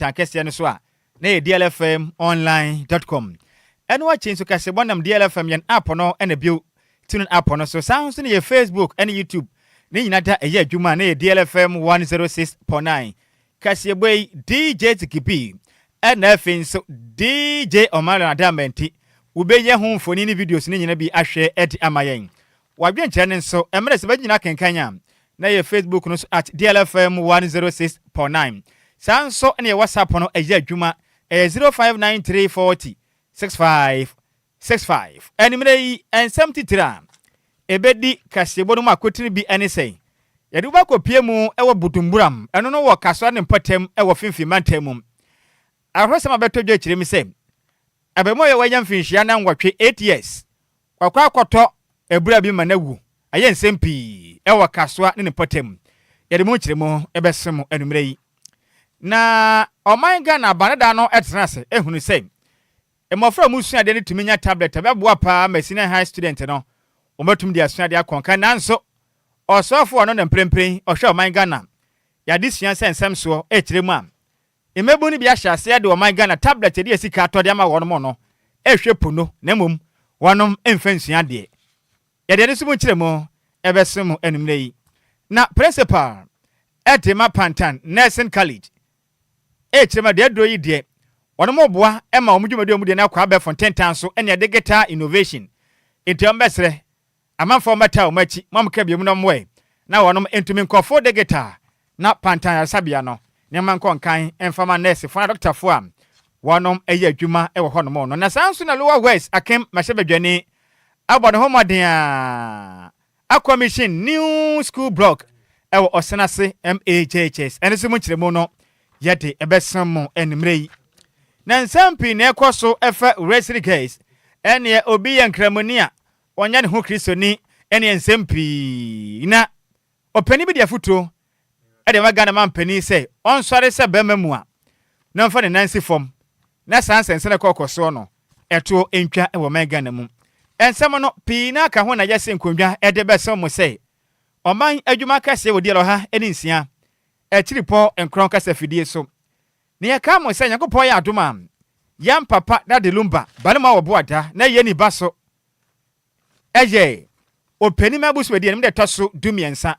tankese no so a na DLFM online.com eno wa chin so kase bonam DLFM yen app no na bio tune app no so sounds no ye Facebook and YouTube ni nyina da eye adwuma na DLFM 106.9 kase boy DJ Tikipi and fin so DJ Omar Adamenti ubeye hu mfoni ni videos ni nyina bi ahwe edi amayen wadwen chene so emre se bagina kenkanya na ye Facebook no so at DLFM 106.9 sanso na ye WhatsApp no eye adwuma 0593406565 enimre yi ensem tira ebedi kasebo no makotini bi ene sei yede ba kopie mu ewo butumburam eno no wo kaso ne mpatem ewo finfi mantam ahwesema beto dwe chire mi se abemo ye wanya mfinhia na nwotwe 8 years kwakwa akoto ebura bi manawu aye nsempi ewo kaso ne mpatem yede mu chire mu ebesem enumre yi na oman Ghana banada no etrase ehunu se emofra mu suade ne tuminya tablet abeboa pa masina high student no omatum dia suade akonka nanso osofo no na mprempren ohwe oman Ghana ya disia sensem so ekire mu am emebu ni bia hyase de oman Ghana tablet de esika atode ama wono mo no ehwe puno na mom wonom emfansua de ya de sumu kire mu ebesum enumre yi na principal Etima Pantan Nursing College chirema de adro yi de wonom oboa ema omudwumade omude na kwa be fonten so ene de guitar innovation entiom besre amanfo mata o machi mamka biemu no mwe na wonom entumi nkofo de guitar na Pantan Sabia no ne manko nkan enfama nurse fo doctor fo am wonom eye adwuma e wo honom no na sanso na lower west akem mahebedwane abode homoden a commission new school block e wo osenase MAJHS ene se mu kiremu no yede ebesam enimre yi na nsampi na ekoso efa wrestling case ene obi yankramania onya ne ho kristoni ene nsampi na opani bi dia futo ede magana mampani se onsore se bemamu a na mfa ne nansi fom na sansense ne kokoso no eto entwa e wo magana mu ensam no pi na ka ho na yese nkondwa ede besam se oman adwuma kase wo dielo ha eni nsia echiripo enkron kase fidie so ne yaka mo se yakopon ya adoma yam papa da de Lumba balema wo boada na ye ni baso eje opani mabusu wedie ne de toso dumiensa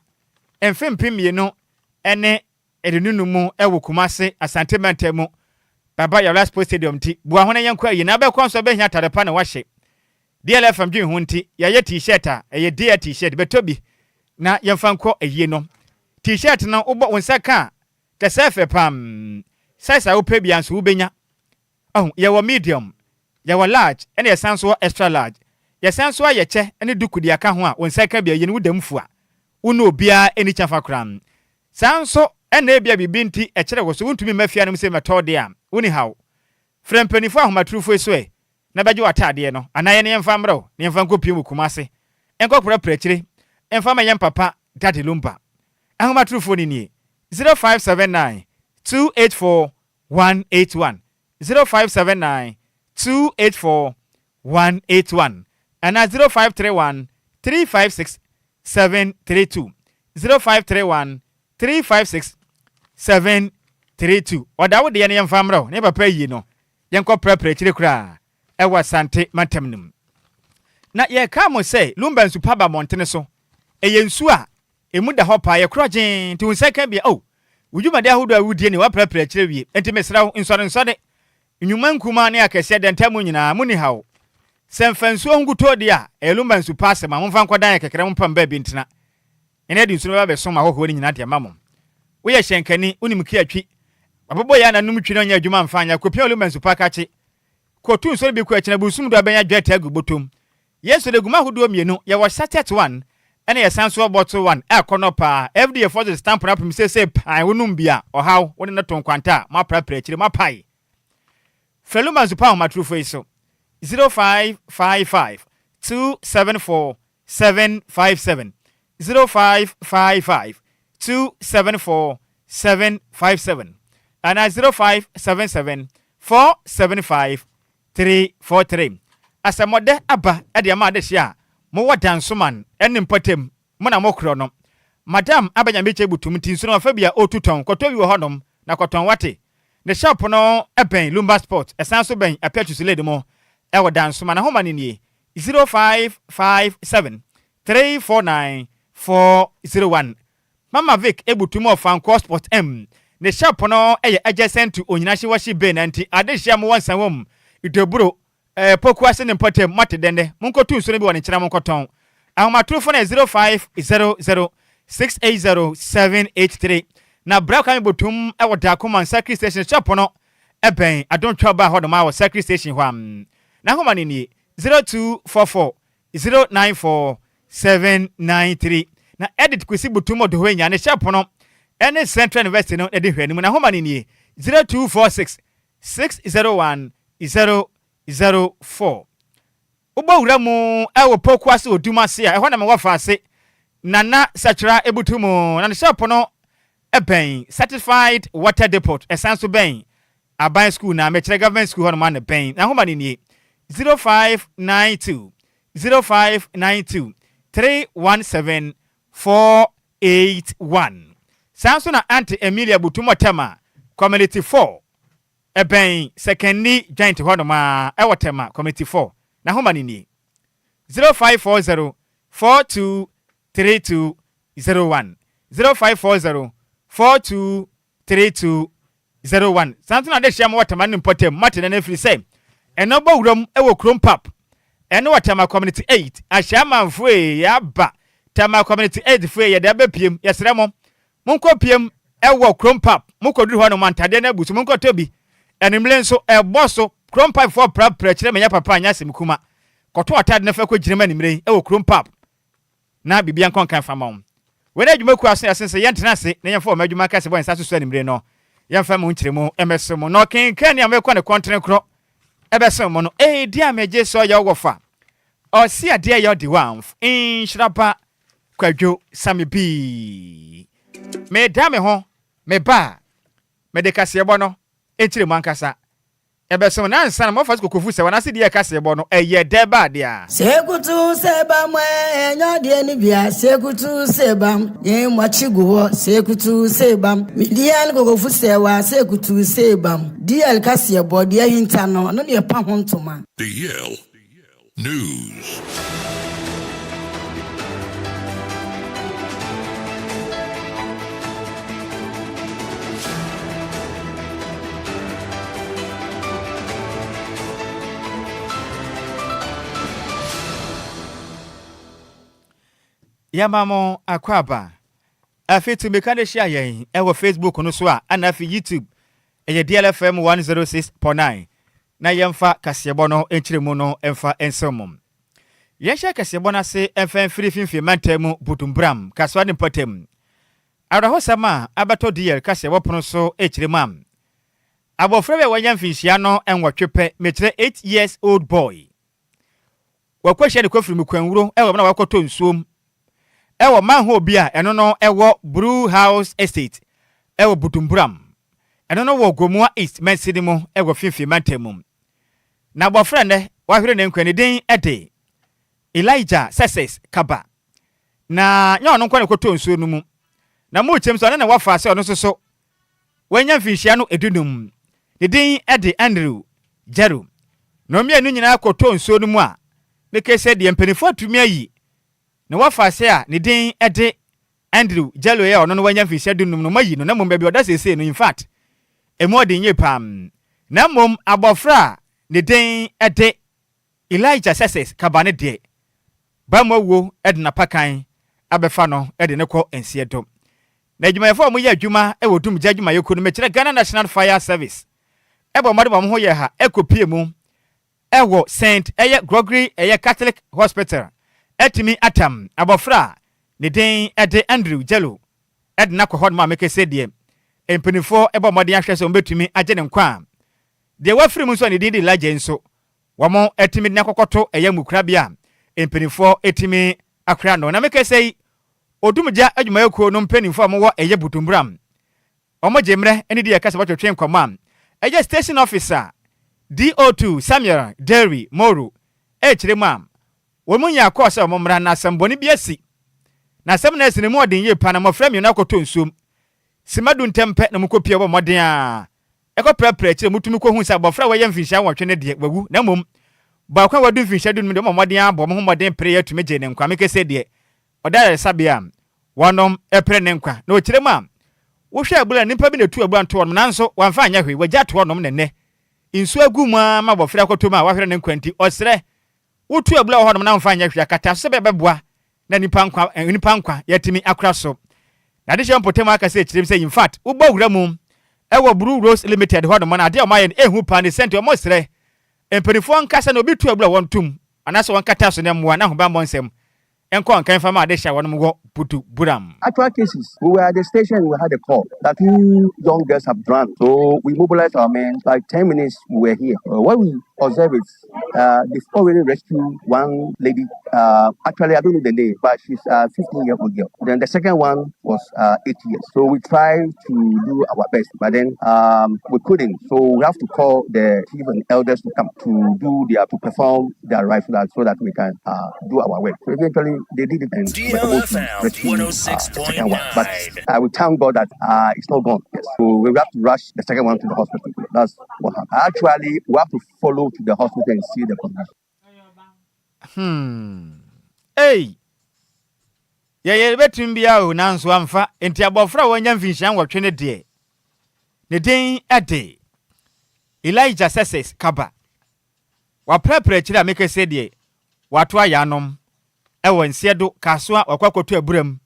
emfempimie no ene edununu mu ewo Kumase Asante Mantemu baba ya last stadium ti bua ho na yankwa yi na be konso be hia tarepa na wahye DLFM dwen ho nti ya ye t-shirt a ye dia t-shirt betobi na yemfa nko eyie no t-shirt no ubo wonsaka tesefe pam size a upe bia nso ubenya ye wo medium ye wo large ene ye sanso extra large ye sanso ye che ene dukudi aka ho a wonsaka bia ye ne wudamfu a uno obia eni chafa kram sanso ene bia bibinti e kire wo so untumi mafia no se metode a uni haw frempanifo ahomatrufo eso e na beje watade no anaye ne yemfa mro ne yemfa nkopie mu Kumase enkopra prechire emfa ma yem papa dade Lumba ahomatrufo ni 0579 284 181 0579 284 181 and 0531 356 732 0531 356 732 oda wo de ne yemfa mro ne papa yi no yenko prepare chire kura ewa Asante Mantamnum na ye ka mo say Lumba nsu paba montene so eyensu a emu da hopa ye krogen ti unseka bia udwuma de ahodo awudie ni wa prepare chire wie enti mesra nsore nnwuma nkuma ne akese de ntamu nyina muni hawo semfansu onguto de a Lumba nsu passe ma momfa nkodan kekere mpam ba bi ntina ene de nsu ba be so ma hoho ni nyina de mamom wo ye hyenkani unim kiatwi abobo ya na num twi no nya adwuma mfanya kopia Lumba nsu pa kache kotu nso bi ku akina busum do abenya dweta agubotom yeso de guma hodo mienu ye wo satet one ene ye sanso bottle one ekonopa everyday for the stamp rap mi say pai wonum bia ohaw woni na tonkwanta ma prapra chire ma pai Lumba nsu pa matrufo iso 0555 274 757 0555 274 757 and 0577 475 343 asamode aba ede ma de hia mo wadansoman enim patem mo na mokro no madam abanya meche butum tinso no fa bia otuton kotowi wo honom na koton wate ne shop no eben Lumba Sport esan so ben apetu so lady mo e wo dan so ma na homa ni 0557 349 401 Mama Vic ebutumo of Enquires Sport M ne shop no adjacent to Onyinashi washi ben anti adehia mo wansan wom idoburo poku ase ne potem mate dende munkotu so ne bi woni kira munkoton ahoma trofo na 0500 680783 na bra kan botum e woda command secretary station shop no eben adontwa ba hodo ma wo secretary station hwam na homa ni 0244 094 793 na edit kwesi botum odo hwenya ne shop no ene Central University no edi hwani mu na homa ni 0246 601 004 Ubo wura mu ewo poku ase oduma se a ehwa na me wafa ase nana sachra ebutumu na ne shop no eben certified water depot esanso ben aban school na mechere government school hono man ben na homa ni 0592 317 481 sanso na Auntie Emilia Butumo Tema community 4 eben secondly joint hono ma ewo Tema community 4 na homa ni 0540 423201 0540 423201 santo na de hia mo watama ne potem mate na free say eno ba wuram ewo krom pap eno watama community 8 ahia manfo ya ba tama community 8 fo ye de ba piem yesre mo monko piem ewo krom pap mokoduru ho no mantade na busu monko tobi enimle nso eboso krom pap for pra kire menya papa anya semkuma koto atade na fa ko girema nimre ewo krom pap na bibia nkon kan famam wena adwuma ku asense yentena se na yemfa o madwuma ka se bo ensa so nimre no yemfa mu nkyiremu emese mu no kenkan ni amekwa ne kontre kro ebese mu no di ameje so ya wofa o si ade ya di wanf Nhyiraba Kwadwo Sammy bi me dame ho me ba me de kasebo no enkyiremu ankasa ebese na nsa na mofas kokofu se wana se de kasebo no de ba de a sekutu sebam enyo de ni bia sekutu sebam yen mwachigo sekutu sebam midian kokofu se wa sekutu sebam DL kasebo de hinta no no de pa hontoma DL News. Yamamo akwaba afitu mekane share yen ewo Facebook no so a ana fi YouTube eye DLFM 106.9 na yemfa kasebo no enchiremu no emfa ensomum yesha kasebo na se emfa free finfi mantemu butumbram kaswa ne potem arahosama abato DL kasebo pono so echiremam abofrebe wanyamfinhia no enwotwepe mechire 8 years old boy wakwahia ne kofiri mukwanwuro ewo na wakoto nsuom ewo manho bia eno no ewo Brew House Estate ewo butumburam eno no wo Gomua East Mensidimo ewo finfi mantemu na bofra ne wahwere ne nkwani den ede Elijah Success Kaba na nya ono nkwane koto nsuo no mu na mu chem so na wafa ase ono soso wanya finhia no edunum ne den ede Andrew Jeru no mia nu nyina koto nsuo no mu a mekese de mpanifo atumi ayi na wafa ase a ne den ede Andrew Jeru ya ono no wanya finhia dunum no mayi no na mom bia oda sese no in fact emo de nye pam na mom abofra ne den ede Elijah Success Kaba ne de ba mo ede na pakan abefa no ede ne kɔ ensiedo na adwumayefo mo yɛ adwuma e wodum gya adwuma yɛ kunu mekire Ghana National Fire Service ebo made bam ho yɛ ha ekopie mu ewo Saint Gregory Catholic Hospital etimi atam abofra ne den ede Andrew Jello ede na kɔ hɔ ma mekese de empenifo ebo mode ahwɛ sɛ ombetumi agye ne nkwa de wafiri mu so ne din de Elijah nso wɔmo etimi na kɔkɔto mukra bia empenifo etimi akra no na mekese odumja adwuma yɛkuo no mpenifo amwo butumbram omo jemre eni de yakasa botwetwe nkɔma station officer DO2 Samuel Derry Moro echirema wɔmo nya akɔsa wɔmo mra na samboni biasi na sam na esine mu odin ye pa na mofra mi na kɔtɔ nsuom simadu ntempe na mukopie bo moden a eko prepare kire mutumi ko hu sa bofra wo ye mfinhia wotwe ne de wagu na mom ba kwa wadu mfinhia dun de moden abo mo moden pere yatumi je ne nkwa me kese de odare sabia wonom epre ne nkwa na okire ma wo hwe abula nipa bi na tu abula nto wonom nanso wamfa anya hwe wagya to wonom ne ne insu agu ma ma bofra koto ma wa hwe ne nkwanti osre wo tu abula wonom na mfa anya hwe akata se bebeboa na nipa nkwa yatimi akra so na de shempo tema aka se kirem se in fact wo bawura mu ewo Blue Rose Limited ho no na de o mayen ehu pa ne sente o mosre emperifo nkasa na obi tu abula wontum anase wonkata so ne mmoa na ho ba mbonsem enko nkan fama ade sha wonom go putu buram. Actual cases, we were at the station, we had a call that 2 young girls have drowned. So we mobilized our men. Like 10 minutes, we were here. What we observed is they've already rescued one lady. Actually, I don't know the name, but she's a 15-year-old girl. Then the second one was 8 years. So we tried to do our best, but then we couldn't. So we have to call the chief and elders to come to perform their rites so that we can do our work. So eventually, they did it and DLFM 106.9. But I will thank God that it's not gone. Yes. So we have to rush the second one to the hospital. That's what happened. Actually, we have to follow to the hospital and see the condition. Hey. Ye betum bia o nanso amfa enti abofra wonya mfinhia nwotwe ne de. Ne den ade. Elijah Success Kaba. Wa prepare kire ameke se de. Wato ayanom. Ewo nsiedo kasoa wakwakoto aburam.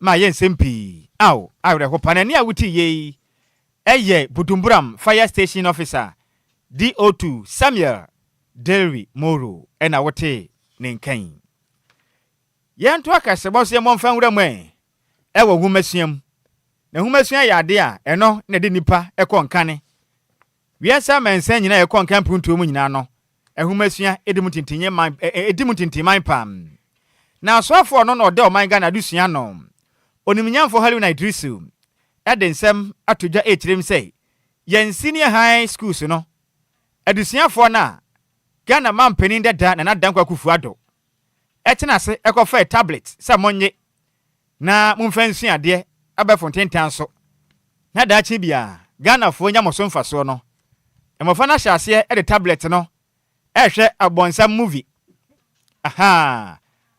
Ma ye nsempi. Aw, awre ho panani awuti ye. Eye Butumburam Fire Station Officer DO2 Samuel Delry Moro ena wote ne nkan. Yanto akase bo se momfa nwura mu ewo humasuam. Na humasuam ya ade a eno na de nipa ekọ nkane. Wiasa mensa nyina ekọ nkan puntu mu nyina no. Ehumasuam edimutintinman pam. Na asofo no no de o man Ghana dusua no. Onimnyamfo Halu na Idrisu edensem atodwa ekirem sei yen senior high schools no adusuafo na Ghana mampanin dada na nadankwa kufuado etenase ekofa tablet samonye na mumfansu ade abafontentan so na daachi bia Ghana fo nyamoso mfaso no emofa na hyase e de tablet no ehwe abonsam movie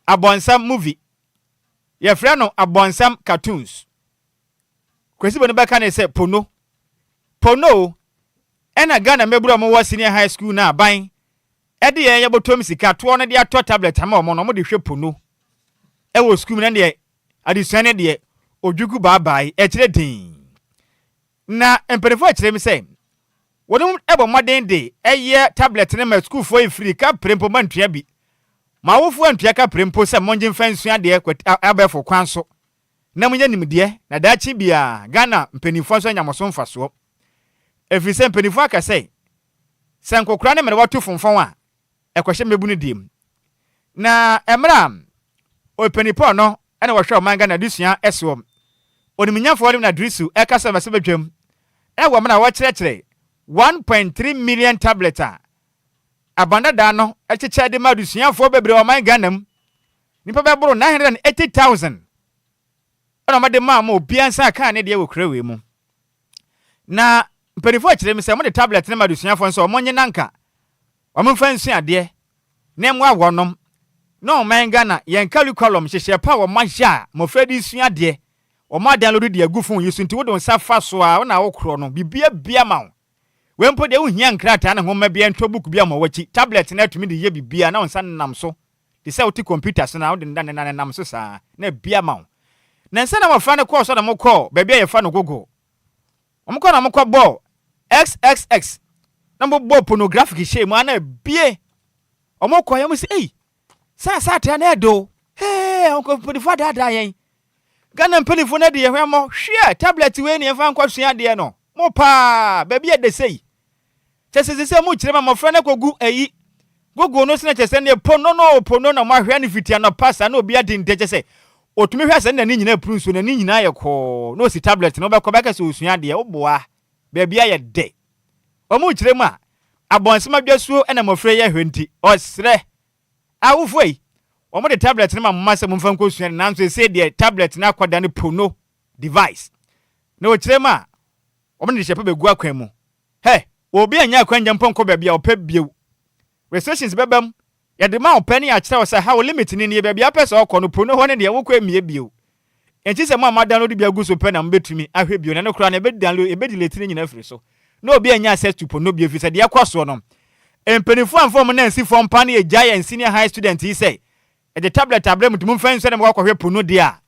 abonsam movie ye frɛ no abonsam cartoons kwesi bonu beka na se pono ena Ghana meburu mo wa senior high school na aban ede ye botom sika to no de ato tablet ama mo no mo de hwe pono e wo school na de adisuane de odwugu baabai e kire din na emperefo a kire mi se wonu ebo moden de eye tablet na ma school fo free ka prempo mantua bi ma wofu antua ka prempo se monje mfansu ade abefo kwanso na munya nimde na daachi bia Ghana mpenifo so nyamoso mfaso efise mpenifo aka sei senkokura ne mere watu fonfon a ekwahye mebunu dim na emra openipo no ene wohwe o man Ghana dusua eso oniminyafo wale na drisu ekasa mase bedwam ewo mna wo kyerɛkyerɛ 1.3 million tablets abanda da no ekyekye de madusuafo bebre o man Ghana m nipa beboro 980,000 ana made ma obiansa ka ne de wo krawe mu na mperifo akire mi se mo de tablet ne madusuafo nso mo nye nanka o mo fansu ade ne mo awonom no man Ghana yen curriculum hyehye pa wo mahya mo fredi sua ade o ma download de agufun yisu nti wo don safa so a na wo kro no bibia bia ma we mpo de wo hia nkrata na homa bia ntwa book bia ma wachi tablet na atumi de ye bibia na wonsa nam so de se wo ti computers na wo de nam so sa na bia ma na nsa na wafra ne course na mo call bebia ye fa no gogo omko na mo kwa ball xxx na mo ball pornographic shame ana bie omko ya mo se eh sa ta na edo onko pedifo da yen Ghana pedifo na de ye hwemo hwe tablet we ne fa nkwa sua de no mo pa bebia de sei chesese mo kire ma mo fra na kogu ayi gogo no se na chese ne pono na mo ahwe ne fitia no pasa na obi ade nte chese otumi hwe ase na ni nyina prunso na ni nyina ye ko no si tablet no be ko be ka se osua de oboa bebia ye de o mo kire ma abonsema dwasuo na mo fra ye hwenti osre awufoi o mo de tablet na ma se mo mfa nko osua na nso se de tablet na akwada ne pono device na o kire ma omo de shepe be gu akwan mu he obi anya akwan jam ponko ba bia opa biew restrictions bebam ya de ma opa ni a kire o say how limit ni ne bia pese okọ no pono ho ne de wo kwa mie biew enti se ma download bia gu so pe na mbetumi ahwe biew na ne kura na be download e be delete ni nyina free so no obi anya access to pono biew fi se de akwaso no empenifu amfom na nsi fom pa na e giant senior high student he say the tablet mutum fan so na mo kwahwe pono dia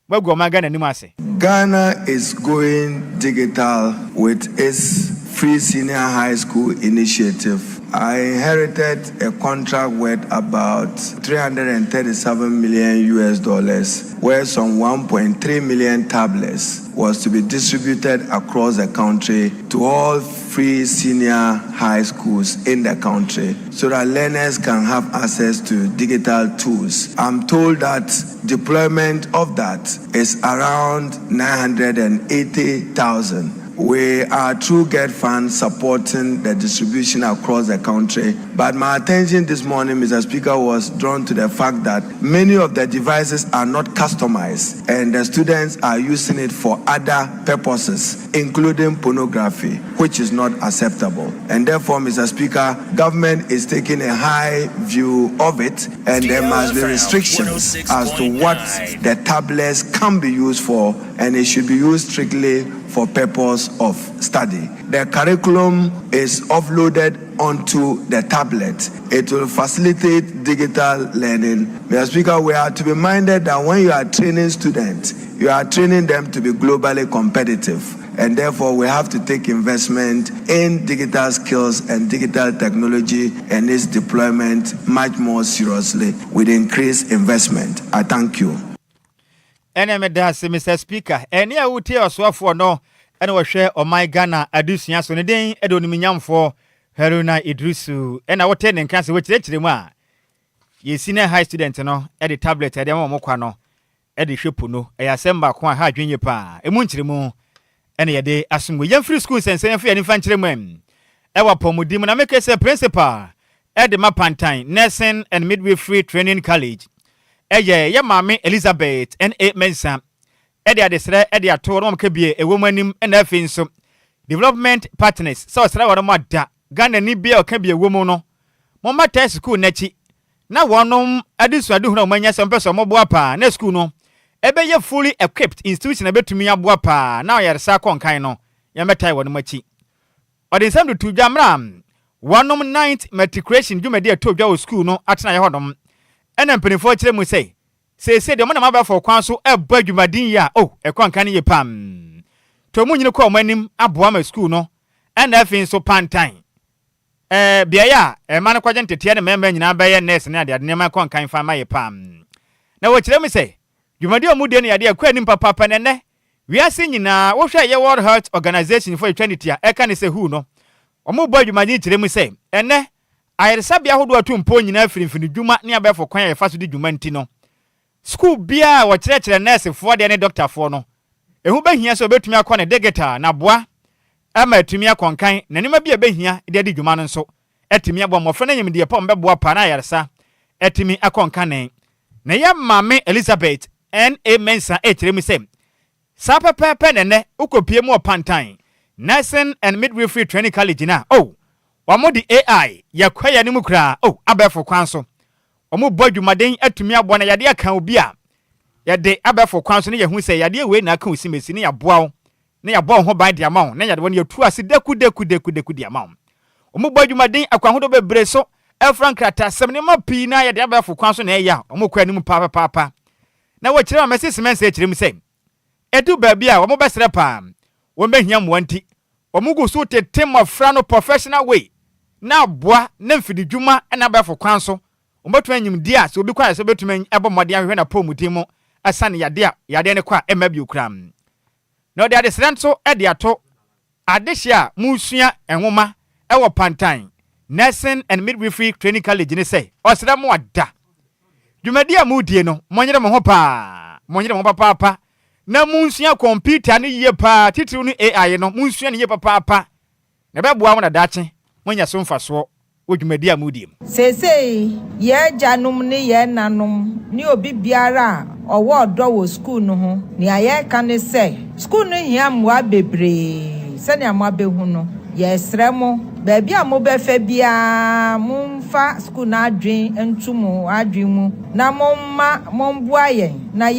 wego ma Ghana nim ase. Ghana is going digital with its free senior high school initiative. I inherited a contract worth about 337 million US dollars, where some 1.3 million tablets was to be distributed across the country to all free senior high schools in the country so that learners can have access to digital tools. I'm told that deployment of that is around 980,000. We are through GET funds supporting the distribution across the country. But my attention this morning, Mr. Speaker, was drawn to the fact that many of the devices are not customized and the students are using it for other purposes, including pornography, which is not acceptable. And therefore, Mr. Speaker, government is taking a high view of it, and there must be restrictions as to what the tablets can be used for, and it should be used strictly for purpose of study. The curriculum is offloaded onto the tablet. It will facilitate digital learning. Mr. Speaker, we are to be minded that when you are training students, you are training them to be globally competitive. And therefore, we have to take investment in digital skills and digital technology and its deployment much more seriously with increased investment. I thank you. Mr. Speaker, and ya uti oswafo no ene wo hwe o my Ghana adusia so ne den edo nimnyamfo Haruna Idrisu ena wote ne nkan se wo kirechire mu a ye senior high student no e de tablet e de ma mokwa no e de hwepu no e ya semba ko a ha adwenye pa emu nkire mu ene ye de asumgo yem free school sensen fa ni fa nkire mu e wa pomudim na make se principal e de mapantan nursing and midwifery training college ye mame Elizabeth N.A. Mensa ede adesre ede ato no mkebie ewomanim na afi nso development partners so sra woro mada Ghana ni bia okabie womu no momma test school nachi na wonom adisu adu huna omanya se mpeso moboa pa na school no ebe ye fully equipped institution ebetumi aboa pa na oyaresa konkan no ya metai wono machi odin do to dwamra wonom 9th matriculation jumedi ato dwa school no atena ye hodom ena mpenifo kire mu sei se de mo na mabafo kwan so eba adwumadin ya ekwan kan ye pam to mu nyine ko omanim aboa ma school no ena afin so pantan bia ya ma na kwaje ntetie ne memba nyina ba ye nurse ne ade ne ma kwan kan fa ma ye pam na wo kire mu sei dwumadi o mu de ne ade akwa nim papa ne wiase nyina wo hwe ye World Health Organization for Eternity eka ne se hu no omo bo adwumadin kire mu sei ene ayeresabia hodo atumpo nyina afirinfini dwuma ne abefo kwan ye faso di dwuma nti no school bia wo kire nurse fo de ne doctor fo no ehu behia so betumi akọ ne digital na boa ama etumi akonkan na nima bia behia de di dwuma no nso etumi abo mofo na nyimde pom beboa pa na ayeresa etumi akonkan ne na ya mame Elizabeth N.A. Mensa kire mu sem sa pepe ne ukopie mu opantan nursing and midwifery training college na Omo di AI yakwaya ni mukra abefo kwan so omo bodwumaden atumi abo na yade aka obi a yade abefo kwan so ne yehu se yade we na aka osimesi ne yaboa ne yaboa ho ban de amawo ne yade won yatu ase deku de amawo omo bodwumaden akwa hodo bebre so efran krata sem ne mapi na yade abefo kwan so na eya omo kwa ni mu papa na wo kire ma sesimense kire mu se edu ba bia omo besre pa wo behia mo anti omo go so tete mafra no professional way na boa na mfidi dwuma na bafo kwan so omoto anyim dia so obi kwa so betuma ebo mode ahwe na pomudimo asane yade ne kwa ema bi okram na ode ade sranto ede ato adehia musua enwoma ewo pantan nursing and midwifery training college ne say osra mo ada dwumadi amudie no monyere mo ho pa monyere mo papa na musua computer ne yie pa titiri no AI no musua ne yie papa na beboa mo na dache monya so mfaso odwumadi amudie sesei ye janum ne ye nanom ni obi biara ọwọ ọdọ wo school no ho ni aye ka ne say school no hia mwa bebre se ne amwa behu no yesrɛ mo baabi a mo bɛfɛ bia momfa school na adwen ntumu adwen mu na momboa yɛn na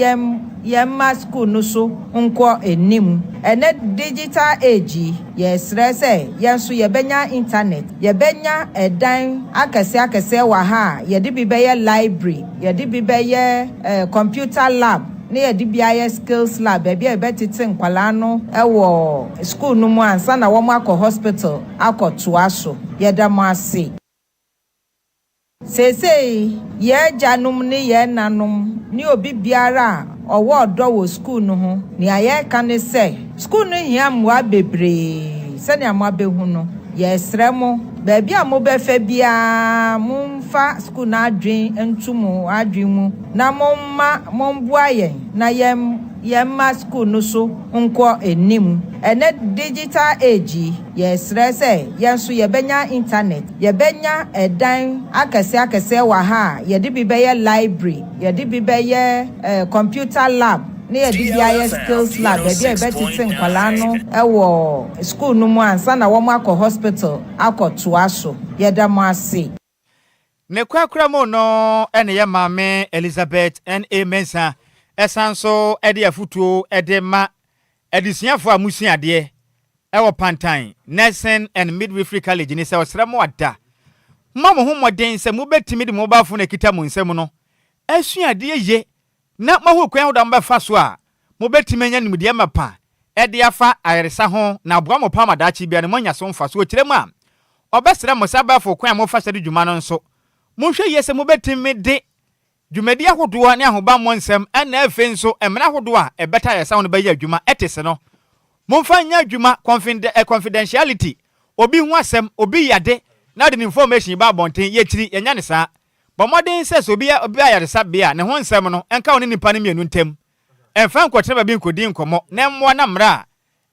yɛmma school no so nkɔ enim ene digital age yɛsrɛ sɛ yɛnso yɛbɛnya internet yɛbɛnya ɛdan akɛse wɔ ha yɛde bi bɛyɛ library yɛde bi bɛyɛ computer lab ne yɛde biayɛ skills lab baabi a yɛbɛtete nkwalaa no ɛwɔ school no mu ansa na wɔn akɔ hospital akɔtoa so yɛda mo ase sesei yɛagyanom ne yɛnanom ne obi biara ɔwɔ ɔdɔ wɔ school no ho ne ayɛ ka ne sɛ school no hia mmoa bebree sɛnea mo abɛhu no yɛsrɛ mo baabi a mo bɛfɛ bia momfa school na adwen ntumu adwen mu na momboa yɛn na yɛmma school no so nkɔ enim ene digital age yɛsrɛ sɛ yɛnso yɛbɛnya internet yɛbɛnya ɛdan akɛse wɔ ha yɛde bi bɛyɛ library yɛde bi bɛyɛ computer lab ne yɛde biayɛ skills lab baabi a yɛbɛtete nkwalaa no ɛwɔ school no mu ansa na wɔn akɔ hospital akɔtoa so yɛda mo ase ne kwakura mo no ene ye maame Elizabeth N.A. Mensa esan so ede afutuo ede ma edisuafo amusuade ewo Pantan Nursing and Midwifery College ni se osra mo ada ma mo ho moden se mo betimi de mo ba fo na kita mo nsem no asuade ye na ma ho kwan ho ba fa so a mo betimi nya nimde mapa ede afa ayeresa ho na aboa mo pa madachi bia ne mo nya so mfa so kiremu a obesra mo sabafo kwan mo fa sade dwuma no nso monhwe yese mo betimi de dwumadi ahodoa ne ahoba mo nsem ana afi nso emra ahodoa ebeta yesa wo no bayi adwuma etese no momfa nya adwuma confidentiality obi hu asem obi yade na de information ba bonten yetiri yenya ne saa bomoden ses obi ayaresa bia ne ho nsem no enka woni nipa ne mienu ntem emfa nkotre ba bi nkodi nkomo na mmo na mra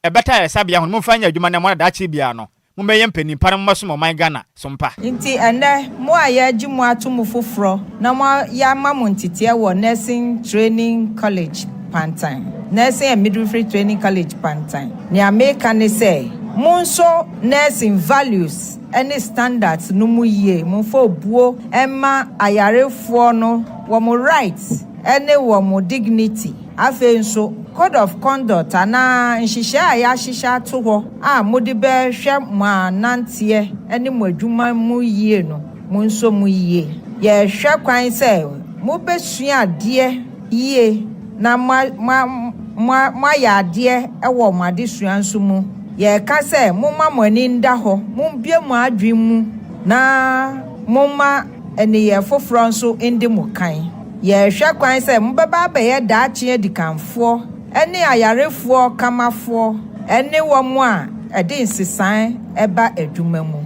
ebeta yesa bia ho momfa nya adwuma na mo da chi bia no mumeye mpani para mmaso mo man Ghana sompa nti ene mo ayaji mo atomo foforo na mo ya mamo ntite wo nursing training college Pantan nursing and midwifery training college Pantan ni America ne say monso nursing values any standards no mu ye mo fo buo emma ayarefo no wo mo rights ene wo mo dignity afenso code of conduct ana nhihia ya hihia to ho a modi be hwe ma nantie ene mo adwuma mu yie no mo nso mu yie ye hwe kwan se mo besua ade yie na ma ya ade ewo mo ade sua nso mu ye ka se mo ma mo ani nda ho mo bie mo adwen mu na mo ma ene ye foforo nso ende mo kan ye hwe kwan se mbaba ba ye daache adikanfo ene ayarefo kamafo ene wo mo a ede nsesan eba adwuma mu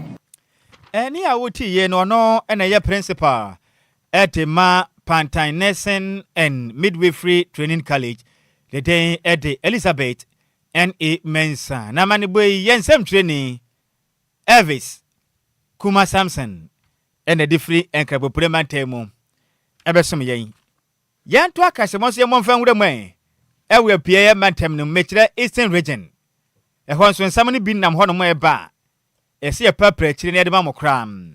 eni a woti ye no no ene ye principal etema Pantan Nursing and Midwifery Training College the day ede Elizabeth N.A. Mensa na mani boy yensem training Elvis Kuma Samson ene different enkrabo premantemu ebesom yen yanto akasemose ye monfa nwure mwen ewe pie ye mantem no mekire Eastern Region ehon so nsam ne bi nam hono mo eba ese ye papra kire ne de ma mokram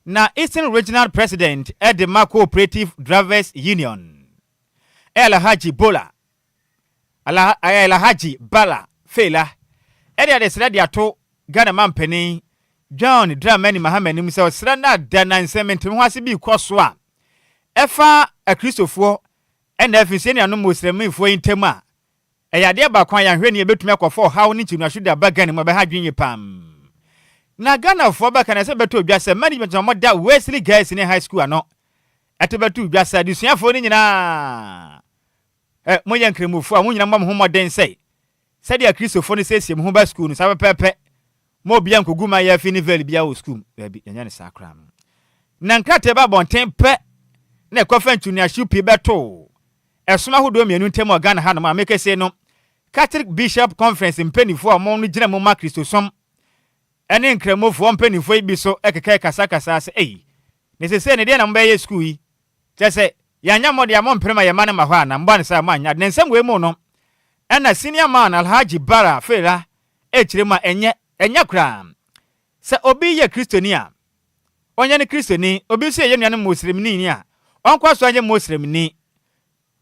na Eastern Regional President Edema Cooperative Drivers Union Haji Bola Haji Bala Fela ede de sra de ato Ghana mampani John Dramani Mahamani mse sra na dana nsement ho ase bi koso a efa akristofo ena afise ne anu muslimifo yintem a eyade ba kwan ya hwe ne ebetumi akofo hawo ne chinuahwe da baga ne mo be ha dwenye pam na Ghana fo ba kana se beto odwase management mo da Wesley Girls ne high school ano etebeto odwase disuafo ne nyina mo yankremufo a mo nyina mo homoden sei sede akristofo ne sesiem ho ba school no sa pepe mo bia nkoguma ya fi nivel bia o school baby yanya ne sakram na nkrate ba bonten pe na kofa ntuniahwe pi beto esoma hodo mienu ntem Ghana ha no ma mekese no Catholic Bishop Conference mpenifo a mo no gina mo ma Kristosom ene nkremofo mpenifo ibi so ekeke kasa ase ne sese ne de na mba ye school yi tese yanya mode amon prema ye mane mahwa na mba ne sa manya ne nsem we mu no ena senior man Alhaji Bara Fela echirema enye kra se obi ye kristoni a onye ne kristoni obi se ye nuane muslimni ni a onkwa so anye muslimni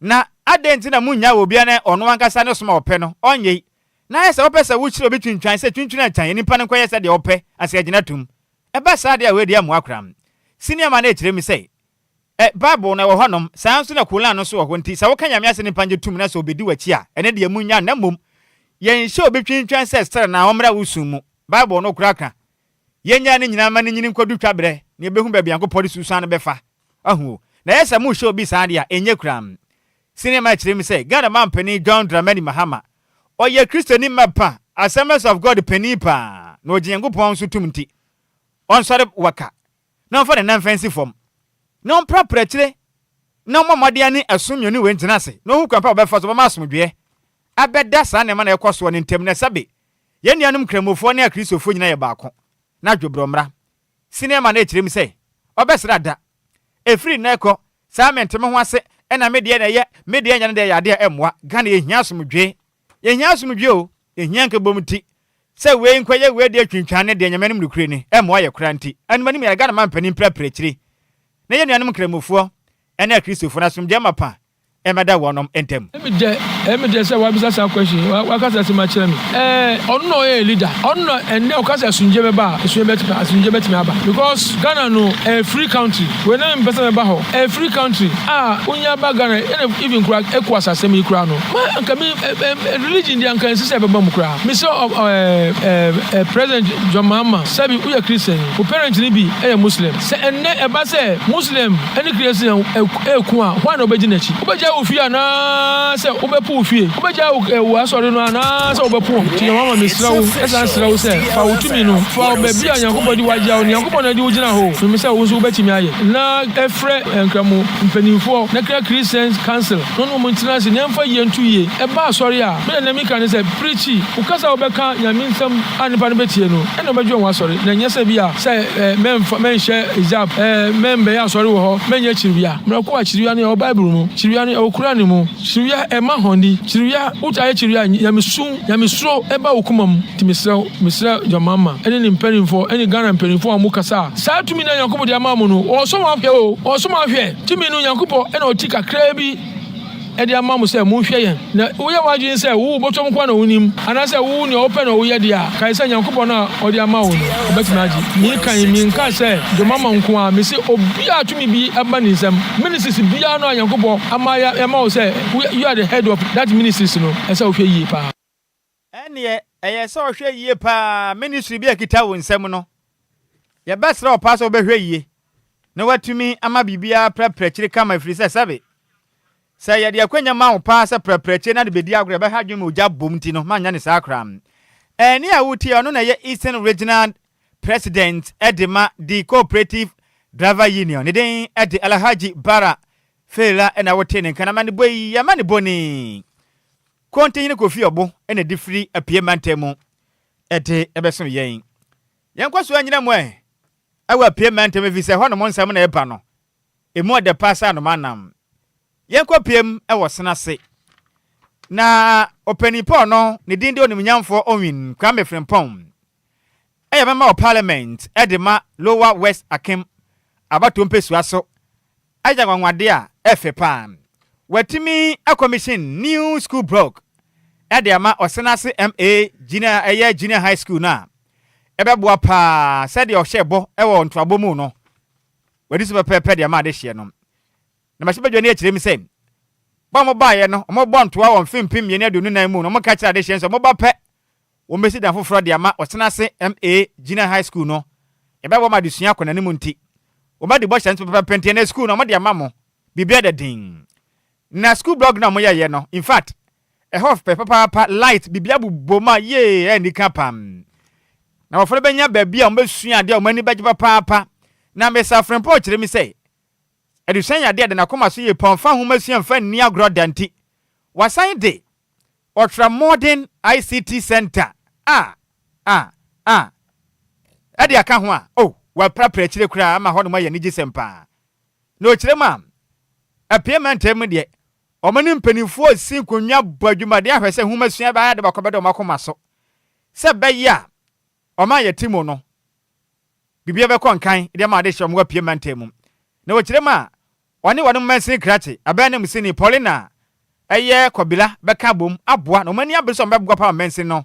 na adenti na munya obi ane ono ankasa ne soma ope no onye na yesa ope se wuchire obi twintwan se twintwan atan nipa ne kwye se de ope ase agina tum eba sa de a we de amu akra senior man echiremi say Bible na wo honom sanso na kula no so wo nti sa wo kanya me ase nipa nje tum na so obedi wachi a ene de munya na mom yen hye obi twintwan se star na omra wusum mu Bible no kuraka yenya ne nyina ma ne nyini nkodu twabre ne behu ba bianko podi susan befa ahu na yesa mu hye obi sa de a enye kram sinema kire mi say God man pani John Dramani Mahama oye Christian mapa Assemblies of God pani pa no jiengopon so tum nti on sore waka na for the fancy form no proper chire no mamade ani asumyo ni we ntina se no hu kwampa obefa so ma asomdwe abeda sa ne ma na ekoso ne ntem na sabe ye nuanum kramofo ne akristofo nyina ye baako na dwobromra sinema na chire mi say obesra da efri na eko sa mentem ho ase ena medie na ye medie nya ne de yade emwa Ghana ye hia asomdwe o ehia nke bomti se we nkwaye we de twintwan ne de nyamenum nukure ni emwa ye kranti anumani me Ghana man panim prapre chire na ye nuanum kramofo ena akristofo na asomdwe mapa emeda wonom entem Emi say wa bisa sa question wa kasa se ma kire mi onno e leader onno enne o kasa sunje be ba sunje betimi aba because Ghana no a free country we na person be ba ho a free country unya ba Ghana even kura ekwa asase mi kura no ma anka mi religion dia anka se be ba mu kura mi so president John Mahama sabi uya Christian o parent ni bi e Muslim se enne e ba se Muslim any Christian eku a why no be ginachi obeja ofia na se obepu ofie obeja wo asori no na se obepu ti mama misrawo esa srawo se fa utumi no fa obebi anyankopɔ di waja o nyankopɔ na di ugina ho mi se wo so obetimi aye na efre enkramo mpanimfo na kra Christians council no mo ntina se nyamfa yentu ye e ba asori a me na mi kan se preachi ukasa obeka nyaminsam anipa no betie no e no bedwo wo asori na nyese bia se menhye hijab membe ya asori wo ho menye chiribia mrako a chiribia ne o Bible mu chiribia ne o Quran mu chiribia e ma hondi chiribia utaye chiribia yamisuro e ba okumam timisra jamama ene ni mpanimfo ene Ghana mpanimfo amukasa saa tumi na Yakobo de amamu no o so ma hwe tumi no Yakobo ene o tika krabi edi amamu se mu hwe yen na wo ye wagin se wo botom kwa na wonim ana se wo ne open na wo ye dia kai se Yakobo na o de amawu no obetinaji mi kan se de mama nko a me se obi atumi bi aba ni nsam ministries bia no Yakobo amaya ya ma wo se you are the head of that ministries no e se wo hwe yi pa ene eye se wo hwe yi pa ministry bia kita wo nsam no ye besra o pass obehwe yi na watumi ama bibia prepare kama free se sabe say ya de akwanya ma wo pa se prepare na de bedi agro be ha dwum oja bomti no manya ne sa kram eni a wuti ono na ye Eastern Regional President Edema the Cooperative Driver Union ne den ede Alhaji Bara Fela ena wote ne kana mane boyi ya mane boni kontenye kofi obo ena di free apie mantemu ede ebeso yen yenkwaso anyina mo awa apie mantemu vi se hono mo nsam na eba no emu de pasa no manam yenkopiem ewo senase na openipo no ne din de onimnyamfo onwin Kwame Frimpong member of Parliament Edema Lower West Akem abato mpesua so aja gwanwade a efepan watimi a commission new school block Edema osenase MA junior high school na ebeboa pa said your shebo ewo ntwabo mu no wadi so pepe de ma de hye no na mashibadwa ne akire mi se ba mo ba ye no mo bo ntoa won fimpim ye ne adunu nan mu no mo ka kira de hye so mo ba pe wo mesi dan foforo de ama osenase MA junior high school no ebebo ma de sua kona ne mu nti wo ma de bo chance pepe pente na school no mo de ama mo bibia de din na school blog na mo ye no in fact a half papa light bibia buboma ye eni kapam na wo fere benya ba bia o mesua de o mani baje papa na me sa frempo kire mi say edusan ya de na koma so ye pon fa ho masua mfa ni agro danti wasan de ultra modern ICT center ade aka ho a wa prapra kire kura ama ho no ma ye ni gisempa no kire ma payment tem de omani mpanimfo sin konwa badwuma de ahwese humasua ba de bakobedo makoma so se beya oma ye timo no bibia be konkan de ma de hye payment tem na wo kirema one wanu mansin krate abana musini Paulina eye kobila beka bom aboa na omani abeso mbegwa pa mansin no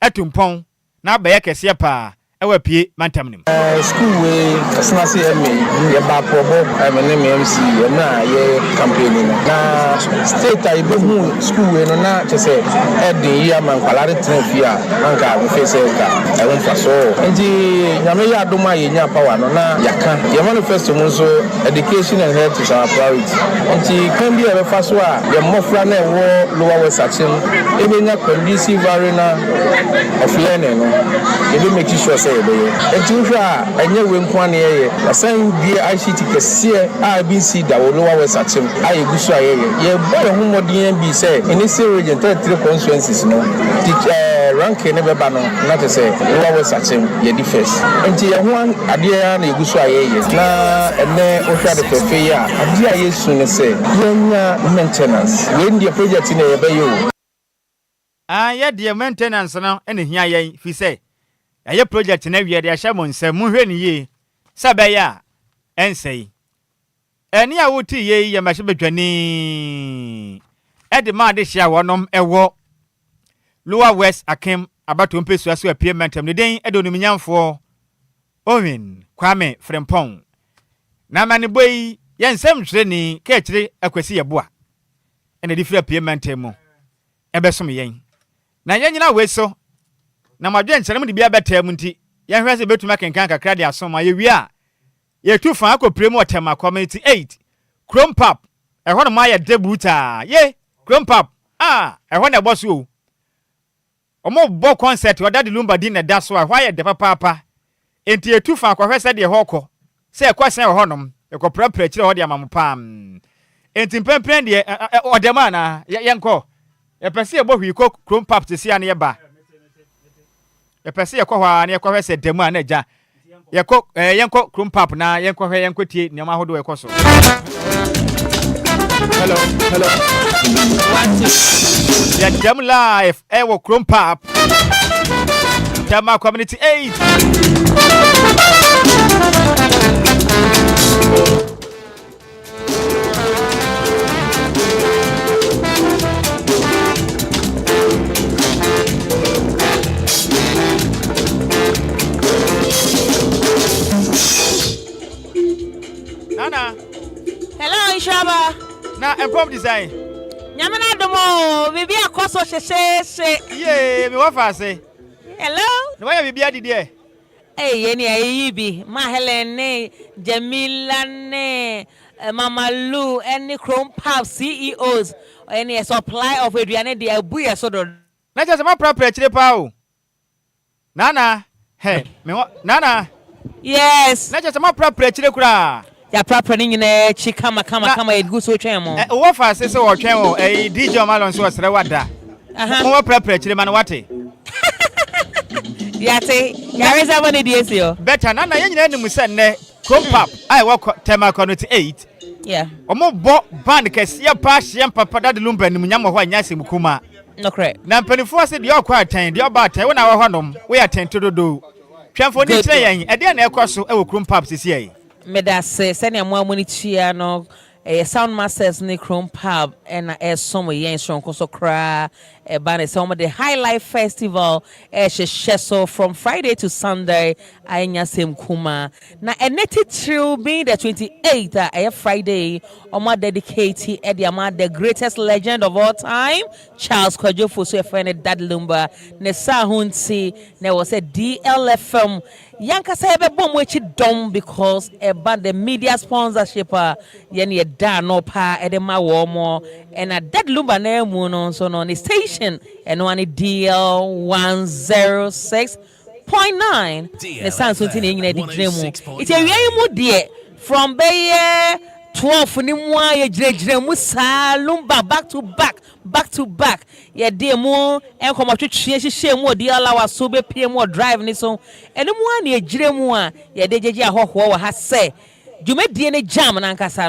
etumpon na abaye kese pa ewa pie mantam nim school we asnase eme ye ba probo eme ne MC ye na ye campaign na state ai be hu school we no na chese edin yi amankwalare trafia anka be face ka e won faso nti nyame ya adoma ye nya power no na yaka ye manifesto mu so education and health is our priority nti kan bi e be faso a ye mofra na e wo lower west achim e be nya conducive arena of learning no e be make sure Etuha, and you win one year. A sign dear ICT Cassia, IBC, that will lower West Achim, I Gusha, ye better whom what DMB say, in this series and 3 consequences, no. Ranking never banner, not to say, lower West Achim, ye defense. And to one, Adia, Gusha, and then Osha the Fafia, Adia, yes, soon say, maintenance. When the project in a bay. Yeah, dear maintenance now, and here, if you say. Aye project na wi de ahya monsem muhwe ni ye sabaya ensei eni a woti ye ye mahye bedwani ede ma de hia wonom ewo Lower West Akem abato mpesu aso apie mentem ne den ede onum nyamfo Owen Kwame Frempong na mane boyi ye nsem hwere ni ka kire akwasi ye boa ene di fira apie mentem mu ebesom yen na yenyina weso na madwen nsere mu de bia betam nti ye hwese betuma kenkan kakra de asoma ye wi a ye tu fa akopre mu otema community 8 Chrome Pub ehwo no ma ye debuta ye Chrome Pub ehwo na boss o omo bo concert oda de Lumba din na da so a hwa ye de papa enti ye tu fa akohwese de hoko se ekwasen ehwo nom ekopra kire ho de amampa enti pempren de odema na yenko ye pese ye bo hwiko Chrome Pub te sia na ye ba pese ye kohwa na ye kohwese demu a na ja ye ko yenko Chrome Pub na ye kohwe yenkotie nyama hodo ye koso hello ya demu live wo Chrome Pub Tama community 8 Nana. Hello, Nhyiraba. Na empom design. Nyame na domo, bibi akoso hyehyehye. Yeah, me wa fa say. Hello. No ya bibi adi there. Ye ni ayi bi, ma Helen ne, Jamila ne, Mama Lu, any Chrome Pub CEOs, any supply of aduane de abu ye so do. Na just ma proper chire pa o. Nana. Hey, me wa Nana. Yes. Na just ma proper chire kura. Ya proper ni nyina chi kama egu so twen mo. Wo fa se se wo twen o DJ Malon so sere wada. Mo wa proper chire man wate. Yate, ya reza bone di esio. Better Nana ye nyina nim se ne Chrome Pub ai wo tema community 8. Yeah. Omo bo band kese pa hye papa da de Lumba nim nyam ho anya sem kuma. No correct. Na mpanifo se de okwa atan de oba atan we na wo honom we atento dodo. Twemfo ni kire yen e de na ekoso e wo Chrome Pub sisi ai. Meda se sene mo amuni chia no sound masters ni Chrome Pub and some yen strong so cra ban some the highlife festival so from Friday to Sunday anya sem kuma na eneti trill being the 28th Friday omo dedicate the greatest legend of all time Charles Kwadwo so friend Dad Lumba ne sa hunti ne was a DLFM yanka say be bom wechi dom because about the media sponsorship yen da no pa edema wo mo and a Dad Lumba na mu no so no the station and one DL 106.9 the sound so tin nyina di gremu it e wi mu de from be 12 ni mu aye gremu sa Lumba back to back ye de mu enkomo twetwe hihye mu odi ala wa so be pie mu drive ni so ene mu an ye gremu a ye de jeje ahoho wa ha se dwumadie ne jam na ankasa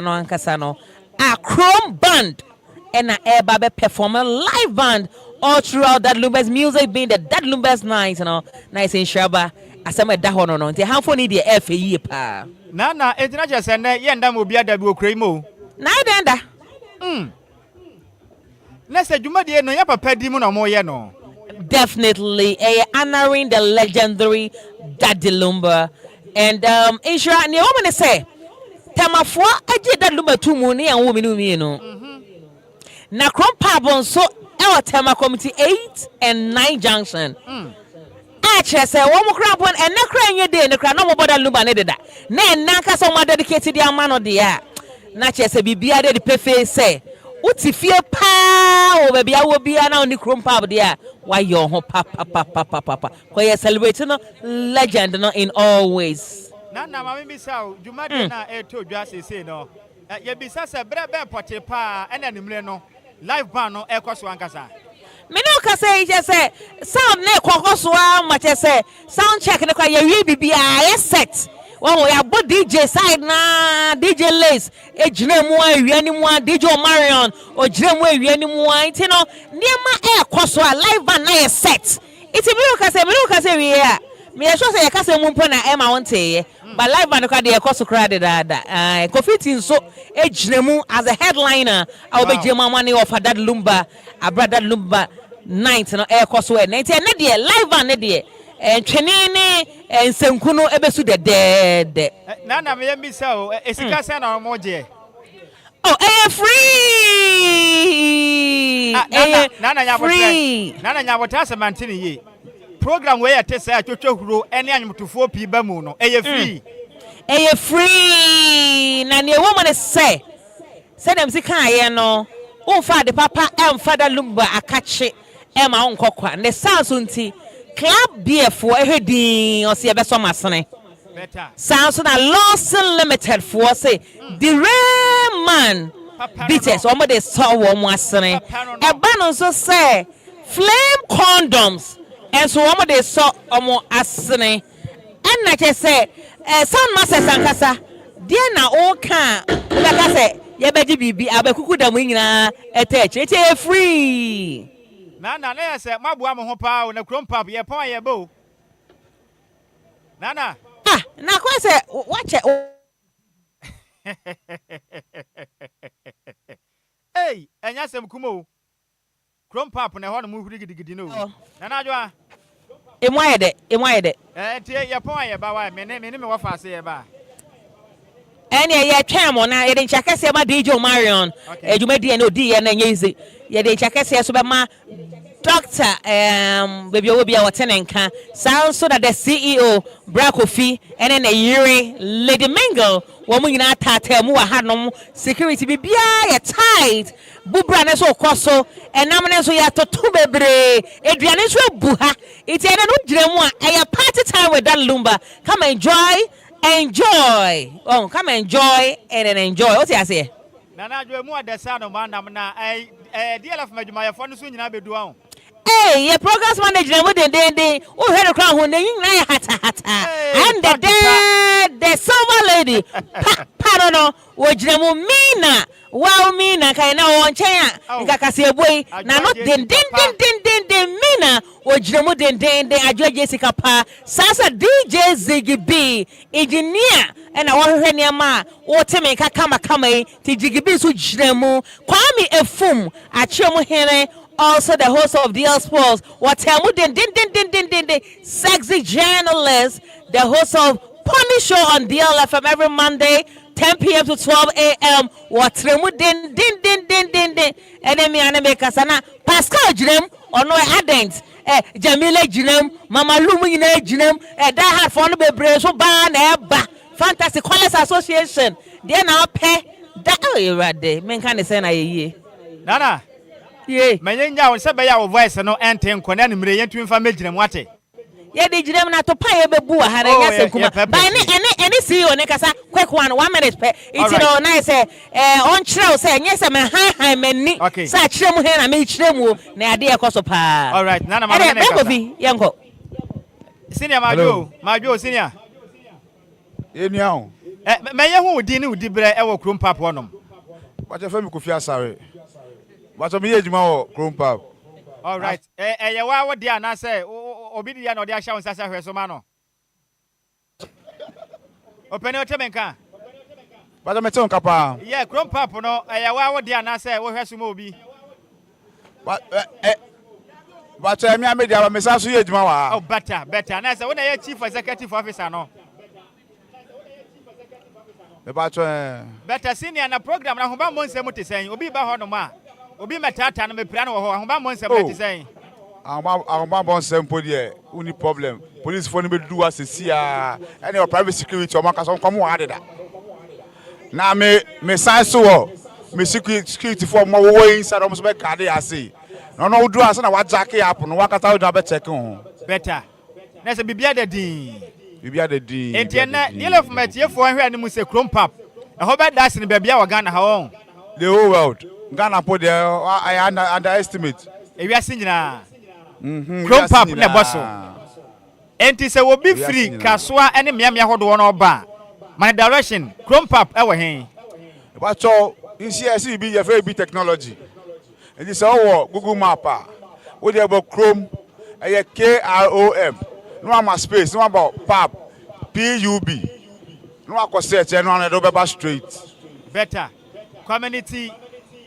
no a chrome band and a air perform a live band all throughout that Lumba's music being that Lumba's night, you know, nice in Shaba. As I'm a dahono, no, the how funny the FA pa. Nana, it's not just an yenda will be a double cremo. Neither. Let's say you might know your papa demon or more, you know. Definitely honoring the legendary Daddy Lumba. And in short, the woman say, Tamafua, I did that Lumba 2 money and woman, you know. Na Krom Pabon so our Tema Committee 8 and 9 junction. Actually, say one more crap one and na crying your day, and the crowd no more about Lumba needed that. Then Naka someone dedicated their man of the year. Nature say, be bearded the pefe say. Uti fear pa o baby I will be an only Krom Pab there. Why your home papa. Why you celebrating legend no in all ways. Nana, mammy be so, you might not air to just say no. You be such a bread potty pa and an imleno. Live ban no air cost one casa. Me no ka say just say sound ne kwakoswa much say sound check ne kwa ye bibia set. Oh, we have DJ side na DJ Lace, a Jremu, anyone, DJ Marion, or Jremu, anyone, you know, near my air Koswa, live band na set. It's a milk say, yeah. Me, I should say, I can't say Mumpana Emma won't say, but live band the Kosu credit that Coffee so a Jremu as a headliner. I'll be Jema money off that Lumba, a brother Lumba 9th, no air Koswa, 90 and live band, dear. And Chenene and Senkuno Ebesu the dead. Nana, me so, a Sikasan or Moje. Oh, free! Nana, free! Nana, Yawatasa Mantini. Program where I test a Chocho, any animal to 4 people mono, free. Free! Nani a woman is say them Zika, no. Oh, father, papa, and father Lumba, I catch it, Emma on Coqua, and the Sounds unti. Club beer for a heading or see a best on my son. Sounds so that Lawson Limited for say the rare man beaters or they saw one son. A ban also say flame condoms and so one they saw more asene. And like I say, sound master Sankasa, dear now all can like I say, ya beji bibi abekuku da mwingina attach it free. Nana, let's say, my boy, my power, and a crump up, your point, your bow. Nana, now, say, watch it. Hey, and yes, I'm Kumo. Crump up and I want to move to know. Nana, in why it. Your point about why my name of I say about. And yeah, Camel now, you didn't check us about DJ Marion. You made the NOD and then easy. Yeah, they check us about my doctor, baby, will be our tenant. Sounds so that the CEO, Brakofi, and then a year Lady Mingle, woman in our tate, more had no security be tight. Bubra so coso, and Namanes we have to Tubebre, Adrianis Buha. It's a party time with that Lumba. Come enjoy. Oh, come enjoy and enjoy. What I say? Nana, you more the sound of man. I DLFM, my phone soon. You be doing. Hey, your progress manager with the day. Oh, had a crown when they hata. And the silver lady. Parono, which Mina. Wow, Mina, can now on chair. Kakasi boy. Now not din Mina. Which den I Jessica Pa. Sasa DJ Ziggy B. Engineer. And I want to hear ma. Or to make a kama to Jiggy B. So Jremu. Kwame a fum. A chemo here. Also the host of DL Sports. What tell me din sexy journalist. The host of Pony Show on DLFM every Monday. 10 p.m. to 12 a.m. What tremu din. And then me and make sana Pascal Jinem or no adent. Jamila Jinem, Mama Lumina Jinem, that had fun be brave so ban eba. Fantastic College Association. They now pay that right there. Men can say na ye. Nana. Yeah. My young say by your voice no enten kwana ni mre yentu mfa mejinem wate. Yeah, they jinem na to pay bebu ha na nya sekuma. By any CEO ne kasa quick 1 minute pe. It's no nice on chiro say nya say me han mani. Sa chire mu he na me chire mu na ade e koso pa. All right, Nana ma na kasa. Yanko. Senior Majo senior. Eniao. Me ye hu di ni udi bre e wo krom pap wonom. What your family could feel sorry. What of me age more Crumpab? All right. Eh, what dear na say obedient or their showns as a resomano. Open your temenka. But I'm a tongue capa. Yeah, Crumpap no, what dear na say what has mobi. But I made our message to you, Jamawa. Oh, better. And I said, when I chief executive officer, no. Better senior and a program, and Humba Monse is saying, Obi Bahonoma, Obi Matata, and me piano, Humba Monse is saying. I'm about simple, yeah, only problem. Police phone me do as a see, and your private security, or Macas on come added. Now, me sign so, me security for my way inside almost back, I see. No, do as I watch Jackie up and walk out of check on. Better. That's a Bibia the D. Bibia the D. And DLFM here for here, and you say Crumpap. I hope that's in the baby or Ghana home. The whole world. Ghana put there, I underestimate. If you are singing, Crumpap ne bosso. And it will be free, Kaswa, and Miami hold one or bar. My direction, Crumpap, our hand. But so, you see, be a very big technology. And this all Google Map. What about Chrome? A KROM. No about space. No about PUB. PUB. No about search. No about straight. Better. Community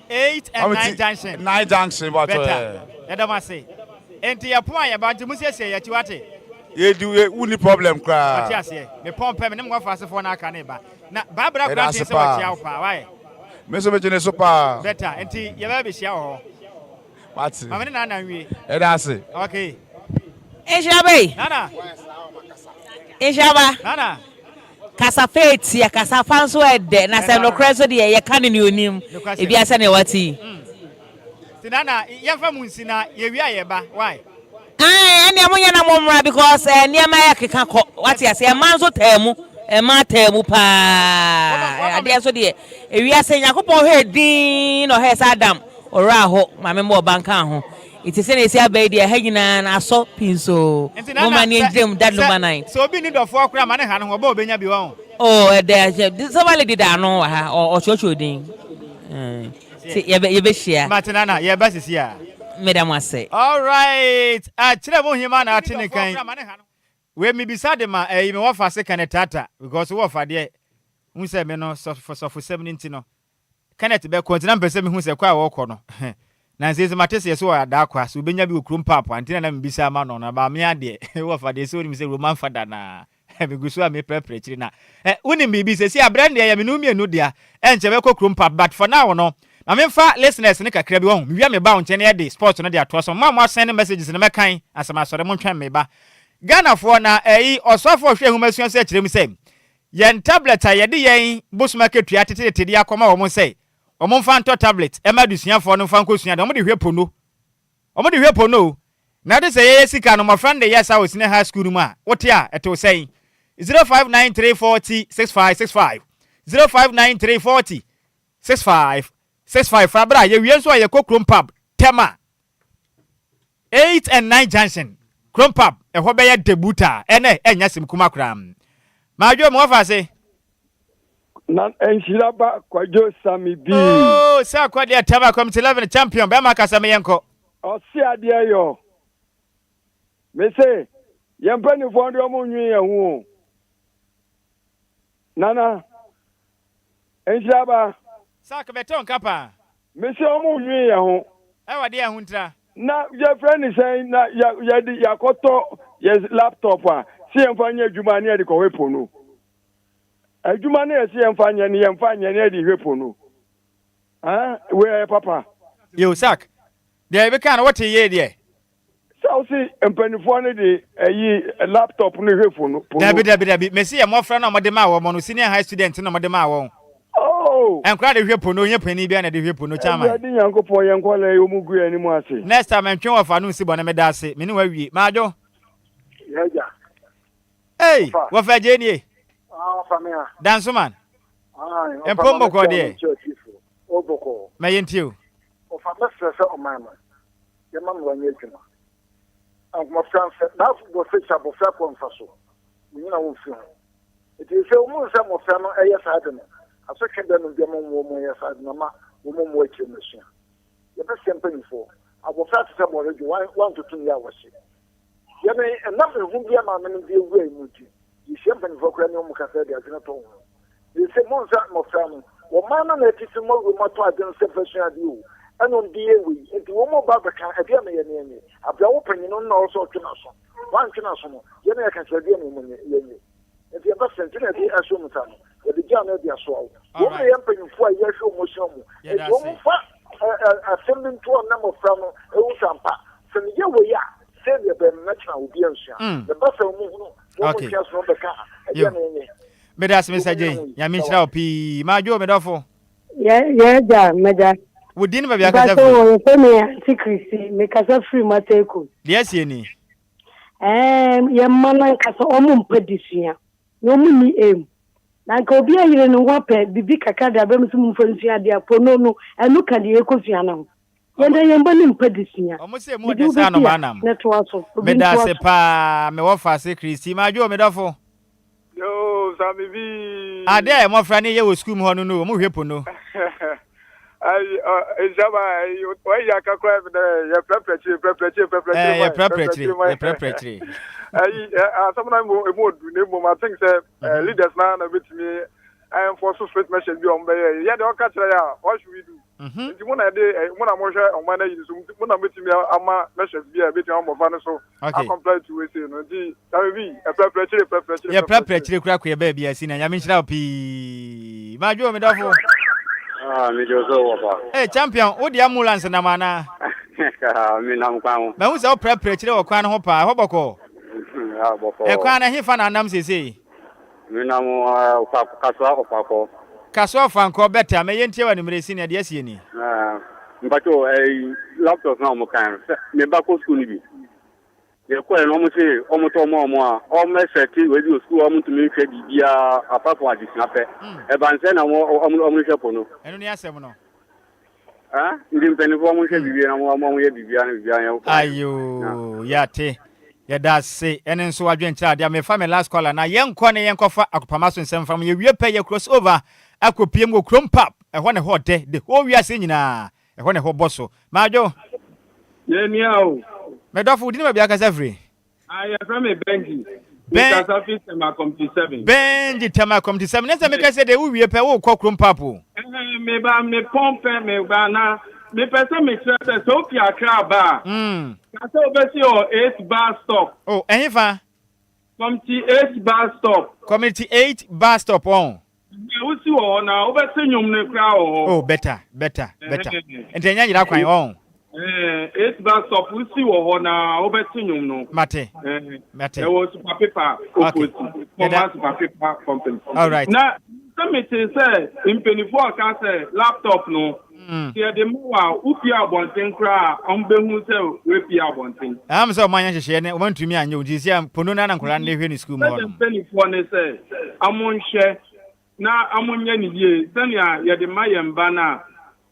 8 and 9 junction. 9 junction. Better. I don't say. And to your point about the Musia say at you at it. You do only problem. Cry. Yes, the pump and more fast for our caneba. Now, Barbara Grant is why. Mr. Super. Better. And you ever be shower. What's it? I'm in an That's it. Okay. Enhyiraba. Nana. Enhyiraba. Nana. Kasafeti ya kasafanso ede na se no kreso de ye kan ni onim e bia se ne wati. Nana, ye fa munsi na ye wi ayeba. Why? Ani amonya na momra because niam ya keka ko wati ase e manzo temu. Ema temu pa. Ade so de e wi ase yakopon he din no he Adam. Ora ho mame mo banka ho it is say na be dia hanyina na so pinso mo mani ndem that number 9 so obi need of okra mane ha no ho ba obenya bi won oh there somebody did ano ha o chocho din see ye be share matinana ye ba sisi a madam ase all right a kire mo hima na atene kan we mi bisade ma me wo fa se kanetata because wo fa de hu se me no so for 70 no Kenneth be kontina mpese me hu se kwa wo kɔ no na nsese matese yeso wa da kwa so benya bi okrum papa antina na mbisa ma no na ba me ade wo fa de so ni se roman fada na me gusu a me prepare chiri na uni bibi se si abrand ya me no mienu dia enche be kɔ krum papa but for now no na me fa listeners ne kakra bi wo wi me ba wo nche ne de sports no de ato so ma send messages ne me kan asama sore mo ntwen me ba Ghana for na osofo hwe humasua se chire mu se yen tablet a ye de yen busmarket tua tete de akoma wo mo se omo fa nto tablet e ma dusuafo no fa nkosua de omo de hwe pono na de say ye sika no my friend de yes I was in high school mu a wote a eto say 0593406565 0593406565 fra bra ye wie so ye kokrom pub tema 8 and 9 junction krom pub e ho be ye debuta ene enya sim kuma kram ma dwo mo fa se na Nhyiraba Kwadwo Sammy B. Oh, sa Kwadwo Taba Committee 11 champion be ma kasa me yenko. O si ade yo. Me say, yempani fo ndo mo nwi ye hu. Nana. Nhyiraba. Sa ka beton kapa. Me say o mo nwi ye hu. E wade ye hu ntra. Na your friend is saying na ya koto yes laptop a. Si yemfanya adwuma ne de ko wepo no. Adwuma na esi yemfanya ne de hwepo no. We papa. Yo sak. There be kan what ye there. So see empanifo ne de laptop no hwepo no. Dabi. Me see your friend na mo de ma wo mo no senior high student na mo de ma wo. Oh. Enkra de hwepo no nya pani bia na de hwepo no chama. Ya de Nyankopon yenkola yomugu animu ase. Next time entwen wo fa no si bo na me da ase. Me ne wa wie. Ma ajo. Yaja. Hey, wo fa je ni? Famia. Dance man. Empombo ko de. Oboko. Me yentiu. O fa mesese o mama. Ye mam wanye adwuma. Mo France na go fecha bo fa ko mfaso. Nyina wo fi ho. It is say mo se mo fa no eye sa de no. Aso twende no de mo ye sa de no ma woman working machine. You best company for. I will start to say already 1 to 2 hours. You may a number of India man in the way muti. You champagne for cranium cafe as in a tone. You say Monza more family. Well, man, and it is more with my part than separation of you. And on the way, if you want about the car, I am a name. I've been opening on also to us. One can also, you know, I can say, if you have a sentence, I assume time. The John Edia Swell. You may have been for a year or more. It's almost assembling to a number from Usampa. From the way, say the national audience. The bus will move. Okay. The car. Medas Mr. J. Yamisha P. Majo Medofo. Yeah, Meda. We didn't have a secrecy, make us a free Mateku. Yes, Yenny. Your man has almost put this year. No money aim. Nanko be a year and wape, Bibi Kakada, Bemsum Francia, the Apono, and look at the Ecosiano. When I am burning put this year. Almost say more than Manam. That was Medas a pa, me offer secrecy, Majo Medofo. Yo, Sammy V. Ah, there, my friend, you will scream on no, move here, no. Why you can cry the preparatory. Sometimes more things leaders now with me. I am for so sweet message beyond by yeah, don't catch what should we do? When I on my name, when I'm with me, I'm a message be a bit on my so I comply to it. A preparatory crack your baby. I seen a Yamisha P. Majo Medofo. Hey, champion, what the ambulance and Amana? Who's our preparatory or Quan Hopper, Hoboko? A Quan Hifan and Namsi. Caswa Franco better, may enter when you may see a Yesini. But a laptop now, kind. Nebako school. You're quite almost more. Almost 30 with your school, almost to make a papa is not there. Evansen, almost a pono. And only a 7. Ah, you didn't penny for almost every year, and 1 year behind. Ayo, Yate. Yeah, that's say, and then so I joined child. I may find my last caller. Now, young corner, young coffer, a Pamason sent from you. You pay your crossover. I could PM crump up. I want a hot day. The whole we are singing. I want a hot bosso. Majo. Yeah, meow. Medofu didn't be a every. I am from a Benji. Benji Tama come to 7. Let's make us say they will be a pair of cockrum papu. Maybe me pompe me bana. Me person me stress Sophia Craba. That's over your 8 bar stop. Oh, and if I Committee 8 bar stop. Committee 8 bar stop on. Now over the crowd. Oh, better. And then you're quite on. 8 bar stop, we see what now over no. Mate. There was paper. Paper company. All right. Now, committee say in 24 can say laptop no. Here the more upia bonten cry on behu say we pia bonten. I'm so many share want to me and you this year Ponona and Koran live in school more. 24 say amon share na amon ye ni ye senia ye de mayem bana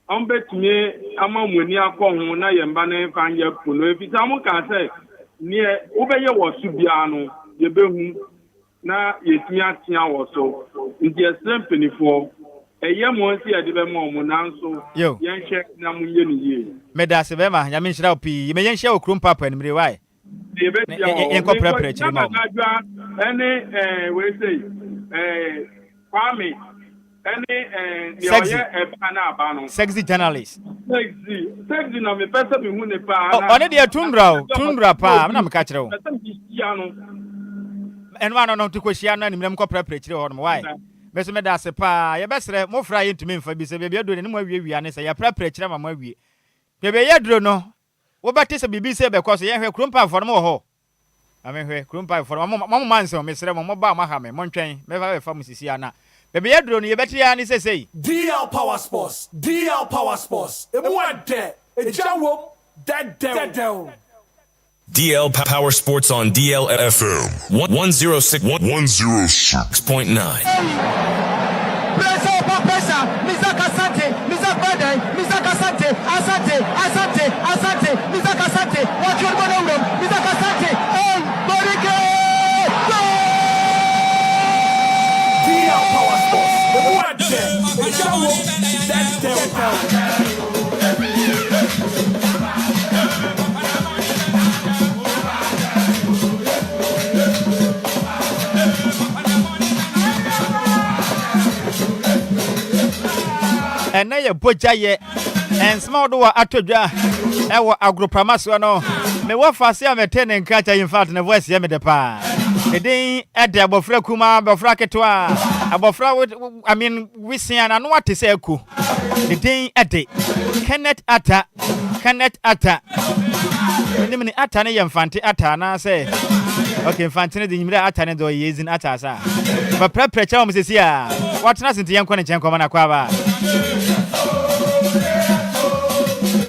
on betumi amon wani akọ na yemba na fan ye pono efita amon kan say ne obeye wo su bia no ye behu na yetumi atia wo so ndi esem penifo eye mo nsi ade be mo mo nanso yen hye na mo ye ni ye meda se be ma nya me nhyira opi me yen hye okrum papa ni mre wai yen ko prepare chiri ma ene we say kwame ene the oye bana abano sexy journalist sexy na me pesa me hu ne pa na one dey tundra pa na me ka kire wo enwa no to kwehia no animram ko prepare chiri ho no wai beso me da se pa ye besre mo fra ye ntumi mfa bi se bia do ne mo awie ne se ya prepare chiri ma mo awie bia ye duro no wo bate se bibi se be ko so ye hwe krompa fo no mo ho ame hwe krompa fo no mo manse me sere mo ba ma ha me mo ntwen me fa fa musisi ana bia ye duro no ye bete ya ni se sei DL Power Sports emu ade ejawom dead down DL Power Sports on DLFM 106.9. And now you put ye and small door at Toja. Ewa agropramaso no. Me wa fase am ten and catch in fact na voice yem de pa. The day at the abofra kuma abofra ketwa. Abofra I mean we see an what to say ku. The day at the Kenneth Atta. Nimini Atta ne yemfanti Atta na say. Okay, fantine the nimira Atta ne do yezin Atta sa. But prepare am say sia. What na sinti yankwa ne chenkwa na kwa ba.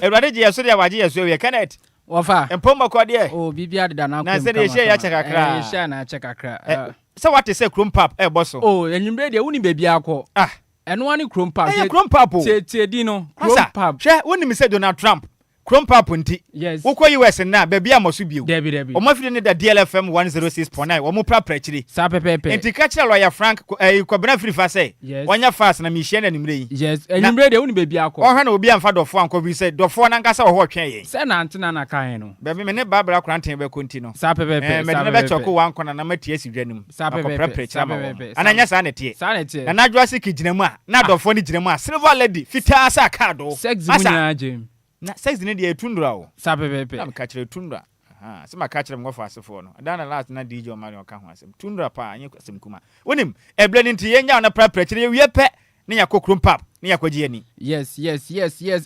Everybody just so they waji yes we Kenneth. Wafa. Empoma kwa die. Oh, bibia de na na say dey share ya check akra. Share na check akra. So what is say chrome pap bosso? Oh, enyimre de woni baby akọ. Ah. Eno ani chrome pap. Chrome pap. Tie di no. Chrome pap. She woni me say Donald Trump. Chrome pap nti. Yes. Woko US na baby amoso bio. Debi. O ma fi ne da DLFM 106.9. Wo mo pra chiri. Sa pepepe. Nti ka kira lawyer Frank Kwabena free fa say. Wanya fast na me share na nimre yi. Yes. Enyimre de woni baby akọ. O hwa na obi amfa dofo anko bi say dofo na nkasa wo ho twen yi. Se na antena na kan no. Baby me ne babra kranten be konti no. Sa pepepe. Me ne be choko wan kona na matie sidwanim. Sa pepepe. Sa pepepe. Ananya sa na tie. Sa na tie. Na najwa se kigina mu a na dofo ni gina mu a silver lady fita asa card o. Sex munya jam. Na sex ne de tundra o. Sa pepepe. Na ka kire tundra. Aha, se ma ka kire mgo fasefo no. Dana last na DJ o mari o ka ho asem. Tundra pa anye asem kuma. Wonim eble ni nti yenya na pra kire wie pe ne yakokrum pap. Yes.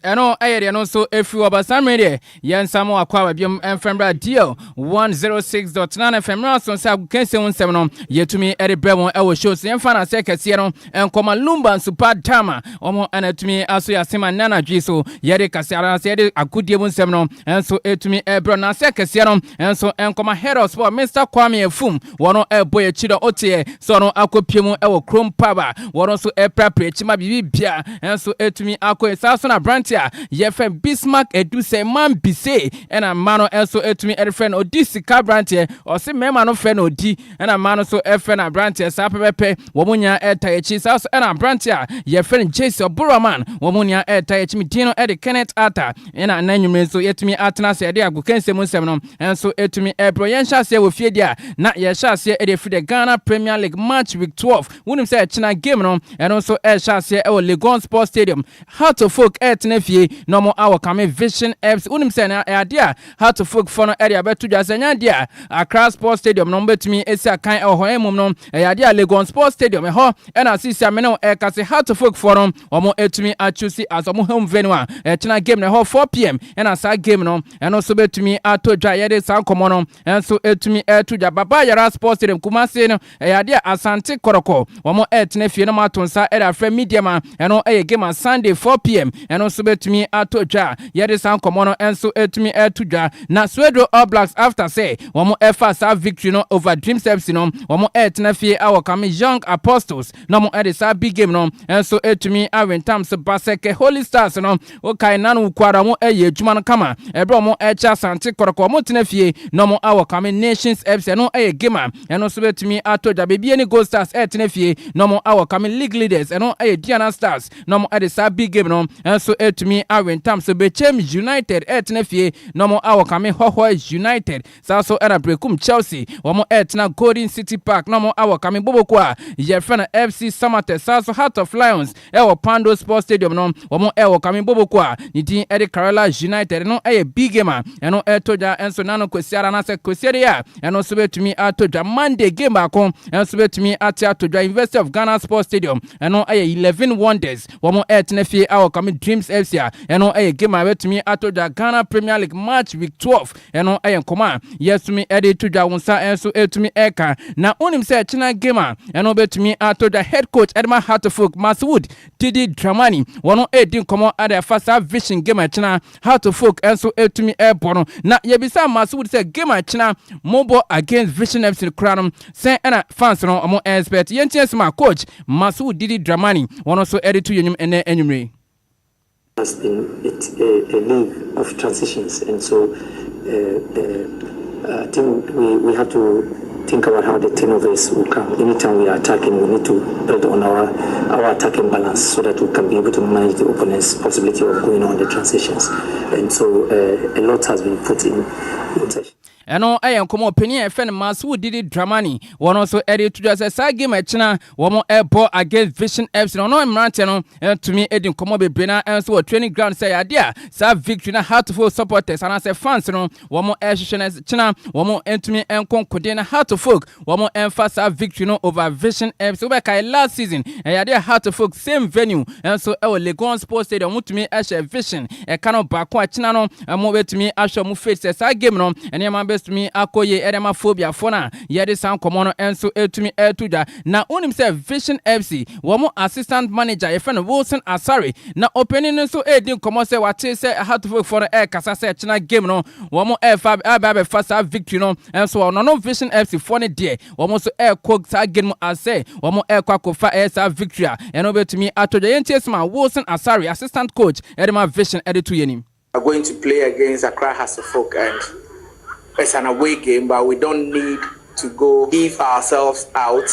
Eno ayere no so efi obasamre de yen samo akwa biom enfembra deal 106.9 FM so sa kense wonsem no yetumi ere bremo e wo shows yen fa na se kese no enkoma Lumba super dama omo anatumi aso ya sema nana dwi so yere kase ara se yere akudie wonsem no enso etumi ebro na se kese no enso enkoma head of sport Mr Kwame Efum wono eboye chido otie so no akopiemu e wo Chrome Paba wono so e prapre chima bibia enso etumi akọ esaso na brantia yefe Bismarck edu se man bise ena mano enso etumi erfen odi sika brantia o se mema no fe na odi ena mano so efe na brantia sa pepepe womunya eta echi saso ena brantia yefe Jesse Oburaman womunya eta echi midino ede Kenneth Atta ena nanyumre so etumi atena se ede agukense munsem no enso etumi ebro yensha se wo fie dia na yesha se ede fi the Ghana Premier League match week 12 wunim se china game no eno so yesha se e wo Legon Sports Stadium how to folk etnefie no mo our come vision apps unim se na idea how to folk for no area betu jasenya dia Accra Sports Stadium no betumi esi kan ho emum no idea Legon Sports Stadium ho na sisi amene e kase how to folk for no omo etumi achusi as omo home venue a china game na ho 4 pm na sa game no eno so betumi atodwa yede sa komo no enso etumi etuja baba yara Sports Stadium Kumasi no idea Asante Koroko omo etnefie no matonsa era free media man eno game on Sunday 4 p.m. and also betumi atodwa yede san komono enso etumi etudwa na Swedro All Blacks after say womo efa sa victory no over Dreams FC no womo etnafie our come Young Apostles no mo edisa big game no enso etumi awentam se Baseke Holy Stars no okai nanu kwara mo eye adwuma no kama ebro mo echa Asante Koroko mo tenafie no mo our come Nations FC no eye game and also betumi atodwa bebie ni Gold Stars etnafie no mo our come League Leaders no eye Diana Stars no mo ade sa big game no enso etumi awentam so bechem United etnafie no mo awo kame Hoho United sa so era brekum Chelsea wo mo etna Golden City Park no mo awo kame Boboko a ye frena FC Samate sa so Heart of Lions ewo Pando Sports Stadium no wo mo ewo kame Boboko a ni din Ede Kerala United no eye big game a eno etoja enso nano kwesiara na se kwesiere ya eno so betumi atoja Monday game akon enso betumi atoja University of Ghana Sports Stadium eno eye 11 Wonders wo mo etnafie awo kame Dreams FC eno eye game a betumi atoja Ghana Premier League match week 12 eno eye nkoma yesumi ede toja wonsa enso etumi eka na onim se china game a eno betumi atoja head coach Edma Hartford Maswood Didi Dramani wono edi nkomo ada fasa vision game a china Hartford enso etumi ebono na yebisa Maswood se game a china mobo against Vision FC crown se ena fans no omo expert yentiesma coach Maswood Didi Dramani wono so ede to yenyum ene enyumre has been a league of transitions, and so I think we have to think about how the turnovers will come. Anytime we are attacking, we need to build on our attacking balance so that we can be able to manage the opponent's possibility of going on the transitions. And so a lot has been put in session. Eno come opinion FN Masu Didi Dramani. One also edit to just a game at China, one airport against Vision Fs. No, Martino, to me, Edin Komobe Brena, and so training ground say idea. Sa victory na how to full supporters, and I say fans, no, one more air as China, one more to me and Concordina how to folk, one more emphasis victory no over Vision Fs. Over last season, and idea how to folk same venue, and so our Legon Sports Stadium to me as a Vision, a cannot back what China, no, and move to me as a face as I game no, and your to me akoye edemaphobia fona yede sound komono enso etumi etuja na unim say Vision FC womo assistant manager e friend Wilson Asari na opening so edin komo say wate say how to for the air kasa say china game no womo F5 ababe fast victory no enso no Vision FC for ne there womo so air cook sa game as say womo air kwakofa air sa victory and obetumi atoja yentiesma Wilson Asari assistant coach edema Vision editu yenim are going to play against Accra Hasselfolk and it's an away game, but we don't need to go give ourselves out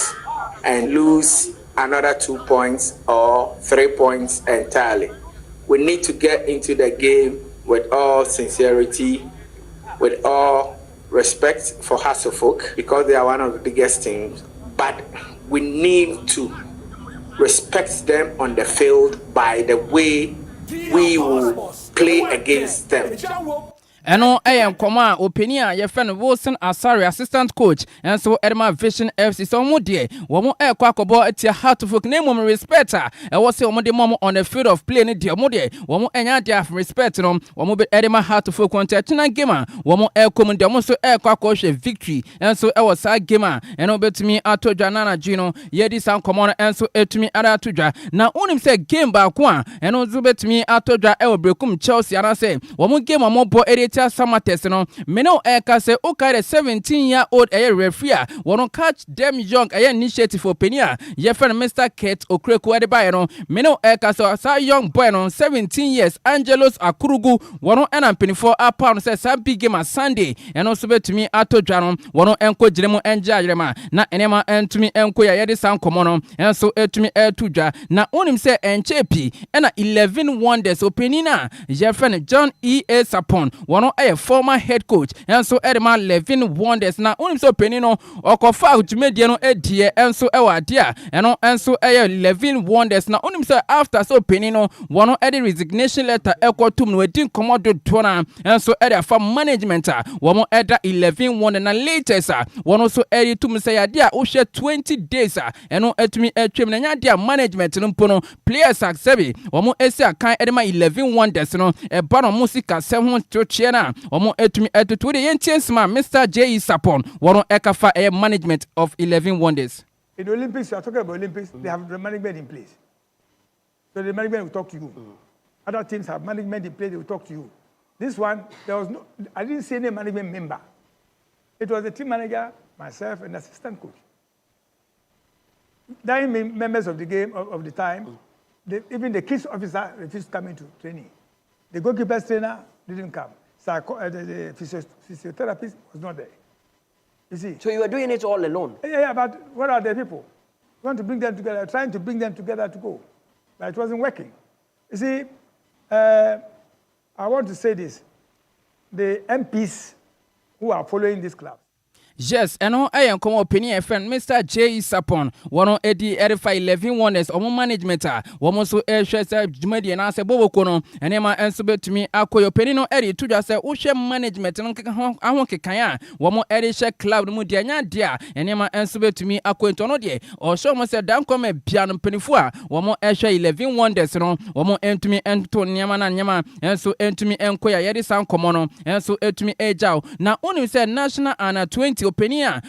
and lose another 2 points or 3 points entirely. We need to get into the game with all sincerity, with all respect for Hasselfolk because they are one of the biggest teams, but we need to respect them on the field by the way we will play against them. Eno koma opinion your friend Wilson Asari assistant coach and so Edema Vision FC so mo de wo kwakobo etia Heartfolk name mo respect e was say mo de mo on the field of play ne de mo de wo enya de respect no wo be Edema Heartfolk contestant game wo mo kom de mo so kwako hwe victory and so e was that game and obetumi atodwa nana gino ye di san komo and so etumi ara atodwa na unim say game ba ko a and so betumi atodwa e obrekum Chelsea ana say wo game mo bo Samates no meno eka se okay 17-year-old referee won't catch them young initiative for Penia ye friend Mr. Kate Okreku Adebayo no meno eka so young boy no 17 years Angelos Akurugu wono ena penifo pound say some big game on Sunday and also betumi atodwa no wono enko jiremu enjajrema na enema entumi enko ya yede san komono and so etumi etudwa na onim say enchepi ena 11 wonders openina ye friend John E.A. Sapon wono a former head coach and so Edema 11 wonders na unim so penino okofa utumedie no edie and so ewa dia and so 11 wonders na unim so after so penino wono edi resignation letter ekotum no edin komodo tona and so edi for management wono eda 11 wonder na latest wono so edi tum say adia o share 20 days eno etumi etwem na nya dia management no mpono players aksebi wono esi akan Edema 11 wonders no e ba no musika 7 chochie na omo etumi etutu de yentiensma Mr. J. Sapon wono ekafa management of 11 wonders. In the Olympics, you are talking about Olympics, they have the management in place. So the management will talk to you. Other teams have management in place, they will talk to you. This one, I didn't see any management member. It was the team manager, myself, and assistant coach. 9 members of the game, of the time, even the kids officer refused coming to training. The goalkeeper's trainer didn't come. The physiotherapist was not there. You see? So you were doing it all alone? Yeah, but what are the people? You want to bring them together, trying to bring them together to go. But it wasn't working. You see, I want to say this. The MPs who are following this club, yes, and I come opinion friend Mr. J. Sapon wono edi edify 11 wonders omo management womo so ehwese jumadi na se bobo kono enema enso betumi akoyo penino edi tudwa se uhwe management no ahon kekan a womo edi she club mu dia nya dia enema enso betumi akoyo ntono de o show mo se dan come bia no penifo a womo ehwe 11 wonders no womo entumi ento nyama na nyama enso entumi enkoya yedi san komo no enso etumi ejaw na onu se national under 20 opinion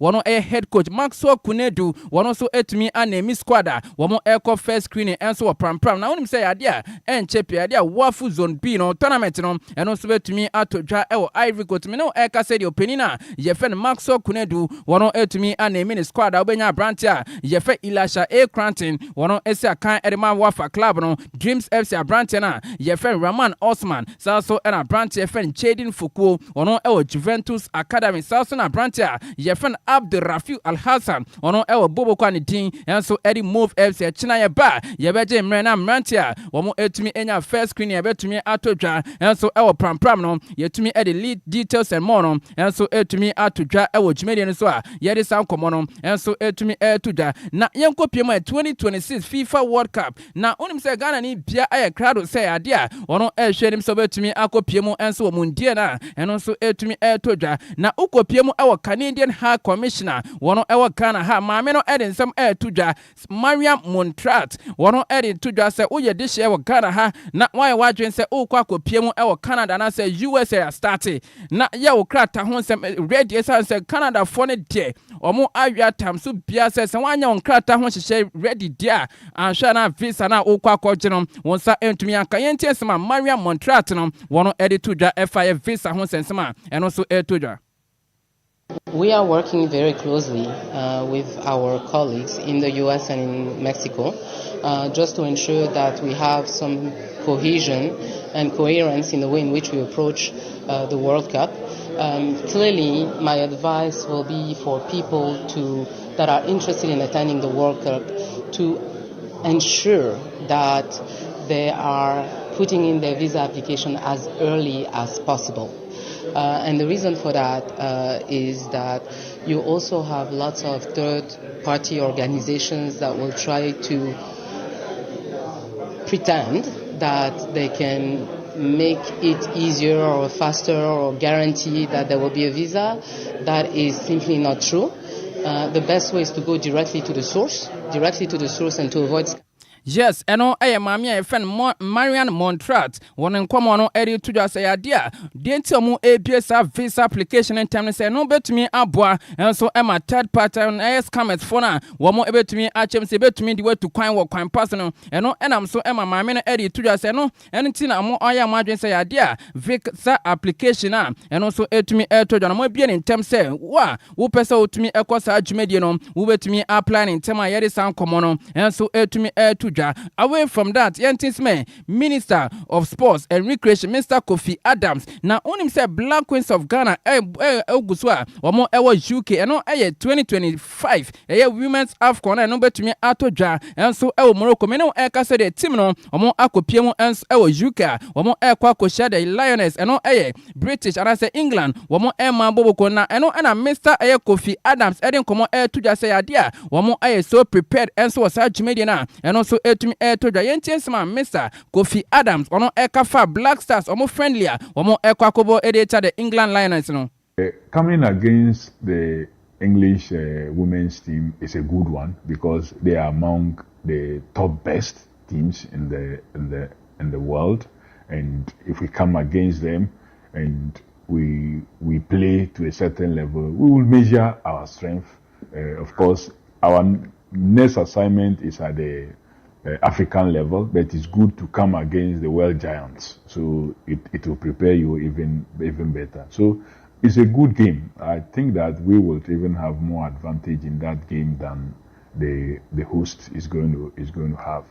wono head coach Maxwell Kunedu wono so etumi anemi squad womo eko first screening enso pram na wonim say adia enchepi adia wafu zone B no tournament no eno so betumi atodwa ewo Ivory Coast me no eka say the opinion ye fe Maxwell Kunedu wono etumi anemi ne squad obenya branch a ye fe Elisha A Cranton wono esi akan edema wafa club no Dreams FC branch na ye fe Raman Osman so ena branch ye fe Jaden Fukuo wono ewo Juventus Academy South na Brantia ye friend Abdul Rafiu Al Hassan ono ewo bobo kwa ni din enso edi move FC china ye ba ye beje mrena Brantia womo etumi enya first screen ye betumi atodwa enso ewo pram no ye tumi edi lead details and more no enso etumi atodwa ewo dwumede no so a ye de san komo no enso etumi etodwa na yenko piemo 2026 FIFA World Cup na onim se Ghana ni bia aye crowd say ade a ono ehwenim so betumi akopiemo enso wo mundie na eno so etumi etodwa na ukopiemo ewo Canadian High Commissioner wono ewo Ghana ha maame no ede nsem etodwa Mariam Montrat wono ede todwa se uye dishi ewo Ghana ha na why wadwen se ukwa kopiemo ewo Canada na se USA start na ye wo krata ho nsem ready se Canada for ne de omo awia tam so bia se wanya on krata ho hyehyɛ ready dia anhwa na visa na ukwa kɔgye no wonsa entumi aka yentie sema Mariam Montrat no wono ede todwa FI visa ho sensema eno so etodwa. We are working very closely with our colleagues in the US and in Mexico just to ensure that we have some cohesion and coherence in the way in which we approach the World Cup. Clearly, my advice will be for people that are interested in attending the World Cup to ensure that they are putting in their visa application as early as possible. And the reason for that is that you also have lots of third-party organizations that will try to pretend that they can make it easier or faster or guarantee that there will be a visa. That is simply not true. The best way is to go directly to the source and to avoid. Yes, eno aye mami e friend Marian Montrat wonen komo no eri tudwa say adia denti omu ABS visa application in time say no betumi aboa enso ema third party scammers for na wo mo ebetumi achem say betumi di way to kwan pass no eno enam so ema mami no eri tudwa say no enti na mo aya mo adwen say adia visa application a eno so etumi etodwa no mo bie in time say wo pesa otumi ekosa adwumedie no wo betumi apply in time a yeri san komo no enso etumi etudwa. Away from that, Yentisme, Minister of Sports and Recreation, Mr. Kofi Adams. Now, on himself, Black Queens of Ghana, Guswa, or more UK, and no 2025, Women's AFCON, and number to me, Atoja, and so Morocco, Meno Eka de Timno, or more Akopiemo, and UK, or more Equaco Shade, Lioness, and no British, and I say England, or more Emma Bobocona, and no Mr. Kofi Adams, Eden Como Air to just say idea, or more so prepared, and so was Medina, and also etumi etoja yentiesma Mr. Kofi Adams ono ekafa Black Stars omo friendlier omo ekwakobo edita the England Lioness no. Coming against the English women's team is a good one because they are among the top best teams in the world, and if we come against them and we play to a certain level, we will measure our strength. Of course, our next assignment is at the African level, but it's good to come against the world giants, so it will prepare you even better. So it's a good game. I think that we will even have more advantage in that game than the host is going to have.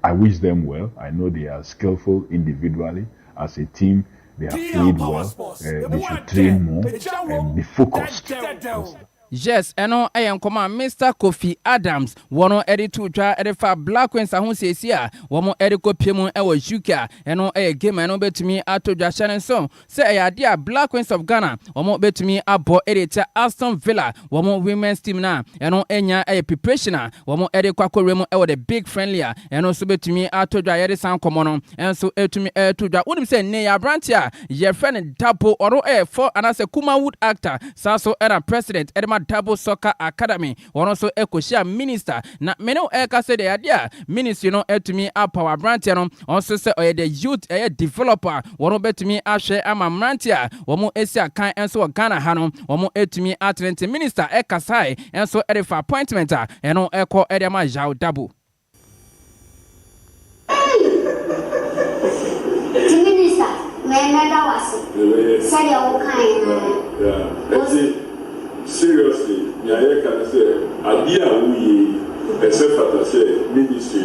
I wish them well. I know they are skillful individually. As a team, they have played well. They should train more and be focused. Yes, eno eyenkoma Mr. Kofi Adams wono edi tudwa edi fa Black Queens ahun sesia womo edi kopiemu ewo UK eno game eno betumi atodwa channel so say eyade a Black Queens of Ghana womo betumi abo edi ta Aston Villa womo women's team na eno enya preparation womo edi kwakoremu ewo the big friendly eno so betumi atodwa yede san komo no enso etumi etodwa wonim say Nhyiraba Brantia ye friend Dabo oro for anase Kumawood actor saso era president Edema Dabo Soccer Academy one also Ekoshia minister na meno eka say the idea ministry no etumi power Brantia no also say the youth developer one betumi ahwe ama Brantia womo esia kan enso Ghana ha no womo etumi atlente minister ekasai enso edifa appointment eno eko edema Jao Dabo minister Menada was say your kind seriously, I can say, idea we except for say ministry,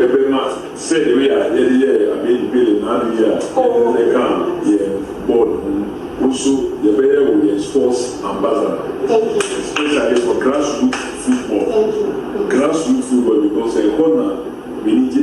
every month say we are I mean, building now we are board also the better we sports ambassador, especially for grassroots football. Grassroots football because a corner we need to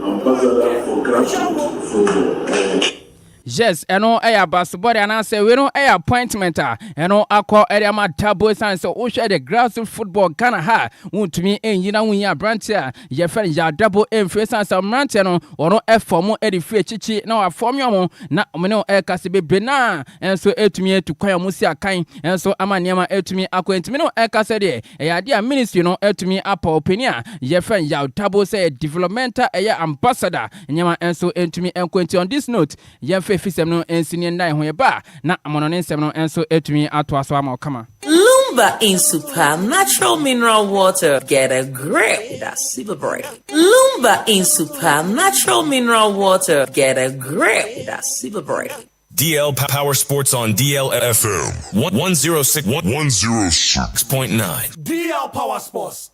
ambassador for grassroots football. Yes, basketball and I say we don't appointment akọ area ma double sign so share the grassroots football Ghana ha want to me yina wunya branch ye friend ya double face and some branch no ono form free chichi na wa form yo na me kase bebre na enso etumi to kwan mu si akan enso amaniama etumi akwentimi no kase de ya dia ministry no etumi apa opinion ye friend ya double say developmental ambassador nyama enso etumi enkwenti on this note ye fisem no ensini ndai ho yeba na amono ne nsem no enso etumi ato aso ama okama. Lumba in super natural mineral water. Get a grip with that super break. Lumba in super natural mineral water. Get a grip with that super break. DL Power Sports on DLFM 106.9. DL Power Sports.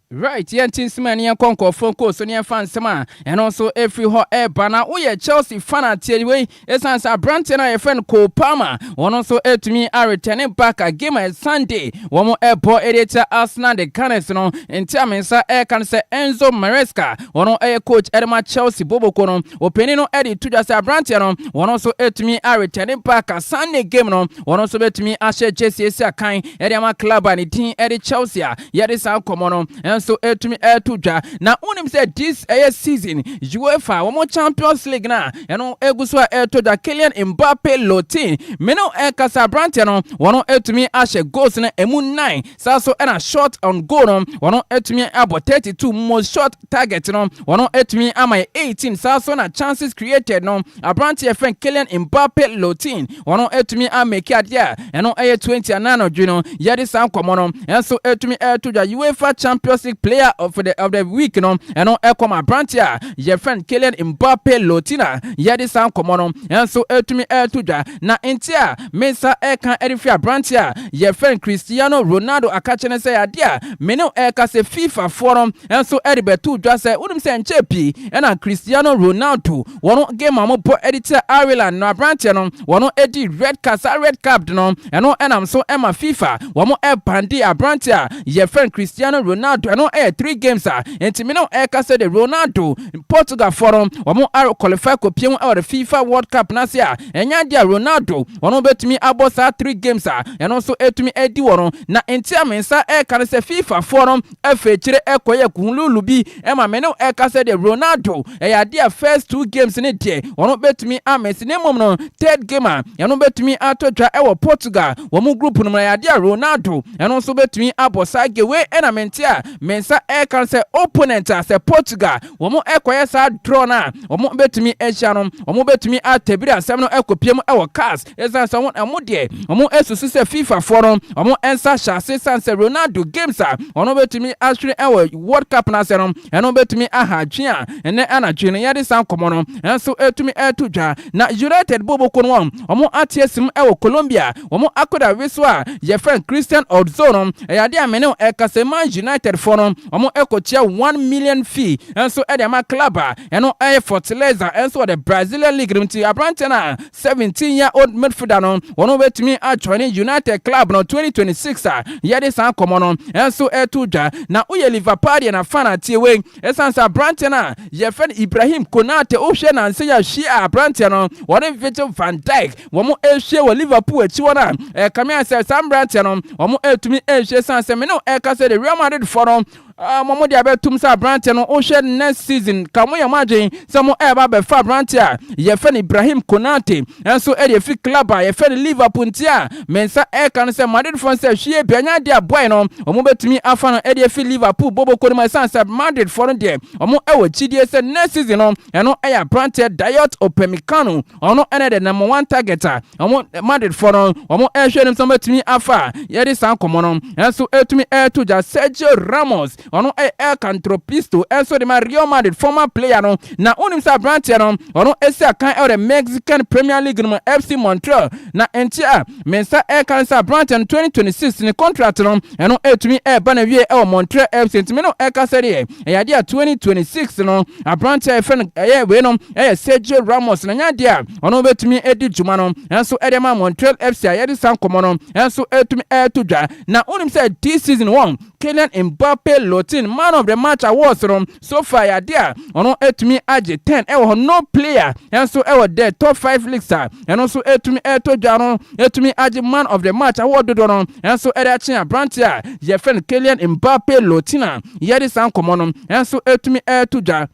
Right, yentin mania konko phone call so near fan sama and also every hot air banner. We are Chelsea fan at Tiway. Essence a Branton and a friend called Palmer. One also air to me are returning back a game at Sunday. One more airport editor Arsenal the Cannons no in Tiamensa air can say Enzo Maresca. One more air coach Edema Chelsea Bobo Kono. Openino Eddie to just a Branton. One also air to me are returning back a Sunday game no. One also bet to me Asher Jesse Sakai Edema Club and the team Eddie Chelsea. Yet is our common and so to me to ja. Now unim said this season UEFA one more Champions League na and on eguswa to the Kylian Mbappe Lotin meno Casabrantiano one to me Ashe goes na emu 9 so and a shot on goal on one to me about 32 most shot target no one to me am 18 so na chances created no Abranti friend Kylian Mbappe Lotin one to me am make ya and on 29 Juno yet sound common and so to me to the UEFA Champions League player of the week no and on Ekoma Brantia your friend Kylian Mbappe Lotina yet sound common and so to me to the na intia Mesa Eka Erifia Brantia your friend Cristiano Ronaldo akachene say adia meno eka se FIFA forum and so Edibe to just say udum say nchepi and Cristiano Ronaldo one game amo po editor Ireland no Brantia no one edi red card no and no enam so Emma FIFA one more bandi Brantia your friend Cristiano Ronaldo and no 3 games and Timino eka say the Ronaldo in Portugal forum one more qualify ko piem the FIFA World Cup nasia and dia Ronaldo one bet me about 3 games and also to me edi one na entia mensa eka say FIFA forum efe chire ekoye kunlulu bi ema meno eka say the Ronaldo dia first 2 games in it one bet me amesi ne mom no 3rd game and bet me atodwa ewo Portugal one group no ya dia Ronaldo and also bet me abosage we ena mentia mensa eka say opponent say Portugal one ekoye sa draw na one bet me esha no one bet me atebiri asem no ekopiem ewo cars esa so one amode one esusu say FIFA forum one ensa chance say Ronaldo games one bet me actually ewo World Cup na say no and bet me ahadwea ene anadwene ya de san komo no and so etumi etudwa na United bobo kono omo atiesim ewo Colombia omo akoda wiswa ye friend Christian Odzono ya de amene Man United forum omo ekochia 1 million fee and so e de ma club eno fertilizer and so the Brazilian league mti abrante na 17-year-old midfielder no one bet me join United club no 2026 ya de san komo no and so etudwa na uye Liverpool na fan we esansa Branton na ye friend Ibrahim Konate ohwe na nse ya hia Branton no one Virgil van Dijk womo ehwe wo Liverpool echi wona kamia se Sam Branton no womo etumi ehwe sanse me no eka se the Real Madrid forum momo dia betum sa Branton no ohwe next season kamo ya magin samo eba be fa Branton ye friend Ibrahim Konate enso e de fi club ye friend Liverpool ntia mensa eka no se Madrid fon se hwie bianya dia boy no womo betumi afa no e de fi Liverpool bobo ko ma sanse Madrid forum de omo ewo chidie se next season no eno eya Branton Dayot Opemikano ono ene the number 1 targeter omo Madrid forum omo ehwe nim so betumi afa ye de san komo no enso etumi to ja Sergio Ramos ono El Cantropisto enso de Real Madrid former player no na unim sa branche no ono esi akan the Mexican Premier League no FC Montreal na entia mensa El sa branche no 2026 ni contract no eno etumi ba na wie Montreal FC ntimi no eka sere ya dia 2026 no a branche fen we no Sergio Ramos na nya dia ono betumi edi juma no enso edema Montreal FC ya di san komo no enso etumi to dwa na unim say this season 1 Kylian Mbappe Lotin man of the match awards so far ya dia ono etumi age 10 no player enso there top 5 leagues and also etumi to dwa no etumi age man of the match award do no enso edachin a branch ya ye friend Kylian Mbappe Lotina ya di san komo no enso etumi to dwa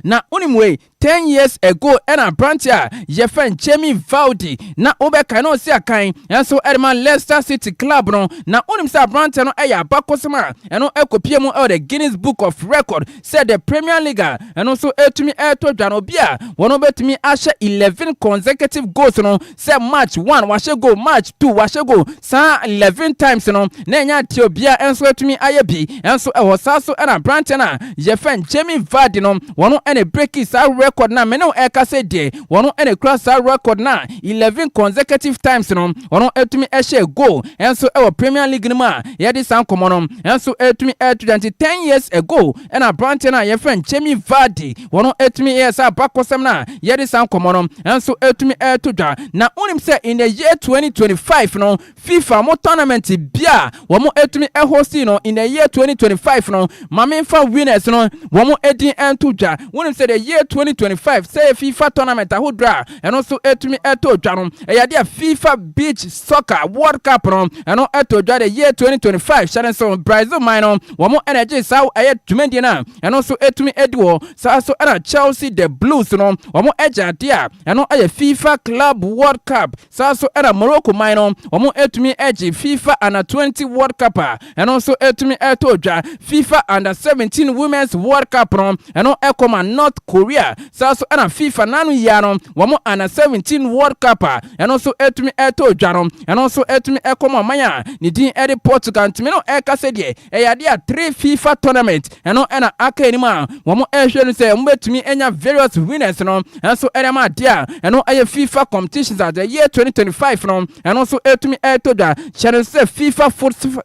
na unimwe 10 years ago ena brantia ye friend Jamie Vardy na obeka no si akan enso Edman Leicester City club no na unim sa brantia no eya bakosema eno ekopie mu the Guinness Book of Record said the Premier League and also etumi to dwano bia wono betumi ashe 11 consecutive goals no say match 1 washe go match 2 washe go sa 11 times no na enya tio bia enso etumi aye bi enso ewo saso ena brantia na ye friend Jamie Vardy no wono ene break is record na meno eka say de wono ene cross record na 11 consecutive times no wono etumi ehye goal enso ewo Premier League no ma ye di san komo no enso etumi 10 years ago ena branch na ye friend Jamie Vardy wono etumi esa bakosem na ye di san komo no enso etumi etudwa na unim say in the year 2025 no FIFA mo tournament bia womo etumi host no in the year 2025 no maminfa winners no womo edi entudwa unim say the year 2025 say FIFA tournament ahodra and also etumi eto dwanom eya dia FIFA Beach Soccer World Cup no and eto dwa the year 2025 sharing so Brazil minor womo energy saw eye tumendie na and also etumi ediwo sa so ana Chelsea the Blues no womo eja dia and eye FIFA Club World Cup sa so ana Morocco minor womo etumi eji FIFA under 20 World Cup and also etumi eto dwa FIFA under 17 Women's World Cup no and ekoma North Korea so ana FIFA nanu yano wamo ana 17 World Cup and also etumi eto dwanom and also etumi ekoma manya ni din edi Portugal ntimeno eka sedie eya dia 3 FIFA tournament and no ana aka enima wamo ehwe no say mbetumi enya various winners no and so edema dia and no eye FIFA competitions at the year 2025 no and also etumi eto dwa chere say FIFA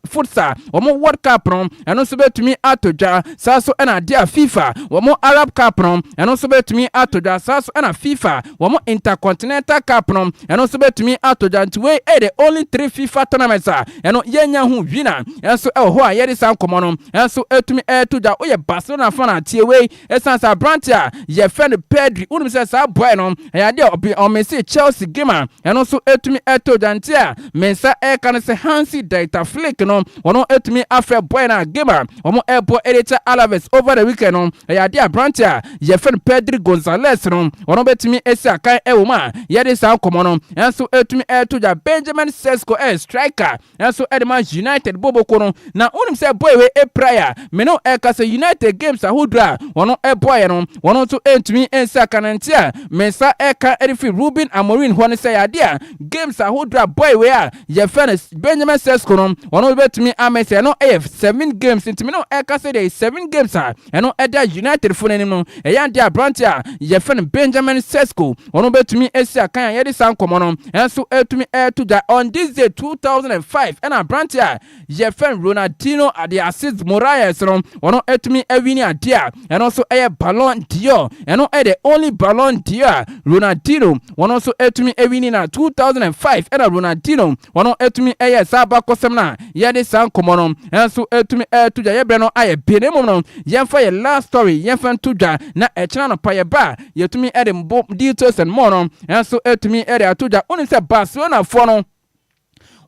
futsal wamo World Cup no and also betumi ato dwa so ana dia FIFA wamo Arab Cup no and also betumi atodwa saso na FIFA womo Intercontinental Cup no and also betumi atodwa ntiwe the only 3 FIFA tournaments and yenya hu winner and so ho a yedi san komo no and so etumi etodwa oye Barcelona fan atiewe esansa brantia ye friend Pedri unum say sa boy no ya de o Messi Chelsea gamer and also etumi etodwa ntia mensa e kan se Hansi Dieter Flick no wono etumi afre boy na gamer womo ebo editor Alaves over the weekend no ya de brantia ye friend Pedri Gonzalez no wono betumi esi akan ewoma ye de sa komo no enso etumi etuja Benjamin Sesko striker enso Edman United boboko no na unim say boy we prayer me no ekase United games ahudra wono boy no wono to etumi ensi akanantia mensa eka erifi Ruben Amorim ho ne say adia games ahudra boy we ye friend Benjamin Sesko no wono betumi amese no 7 games intimi no ekase dey 7 games eno eda United funenim no eya dia brantia ye friend Benjamin Sesko wono betumi esi akan ye de san komo no enso etumi etuja on this day 2005 ena brantia ye friend Ronaldinho ade assist Moraes no wono etumi ewini adia eno so eye Ballon d'Or eno the only Ballon d'Or Ronaldinho wono so etumi ewini na 2005 ena Ronaldinho wono etumi eye saba kosem na ye de san komo no enso etumi etuja ye bre no aye benemo no ye fa ye last story ye fa tuja na echana no paye ba yetumi ede mbo details and more no enso etumi ede atuja oni se Barcelona for no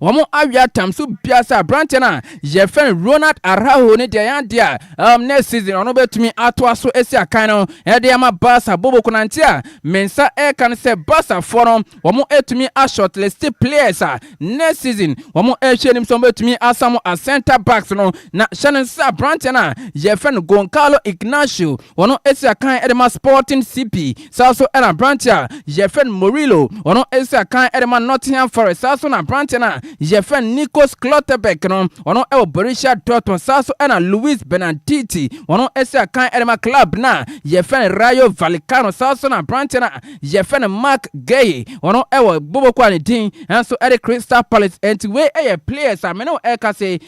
womo awia tamso biasa branch na ye friend Ronald Araujo ne de yan dia next season ono betumi ato aso esi akan no e de ama Barca bobo kunantia mensa e kan se Barca for no womo etumi a shortlist players next season womo e hwenim so betumi asamo a center backs no na shanen sa branch na ye friend Goncalo Ignacio wono esi akan e de ma Sporting CP so era branch ye friend Murillo wono esi akan e de ma Nottingham Forest so na branch na ye friend Nikos Klotterbeck no ono e Borussia Dortmund saso ena Luis Benantiti ono ese kan Edema club na ye friend Rayo Vallecano saso na Brantona ye friend Mark Gay ono e Bobo Kwani din enso e Crystal Palace enti we e players ameno e ka say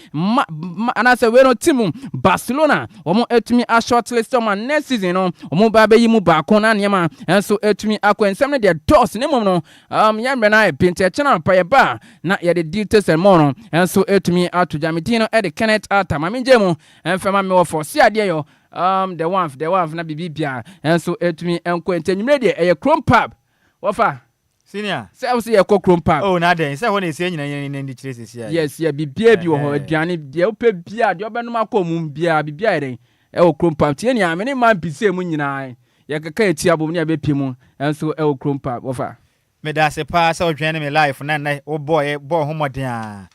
anase we no team Barcelona omo etumi a shortlist on next season no omo ba be yimu ba ko na niam enso etumi akwensem ne de dos ne mom no yamre na e pinte chena pa ye ba na ye de details and more no enso etumi atujamidino e de Kenneth Atamamijemu enfema me wo for si ade yo the one na bibia enso etumi enko entenwumre de e Chrome Pub wofa senior say we say Chrome Pub oh na den say ho na se nyina yen ndi kire sesi yes yeah bibia bi wo ho aduane de ope bia de obenum akomum bia bibia eden e Chrome Pub tie ni amene man pise mu nyina ye kaka eti abom ne abepim enso e Chrome Pub wofa me da se pa say odwene me life na wo boy homoden a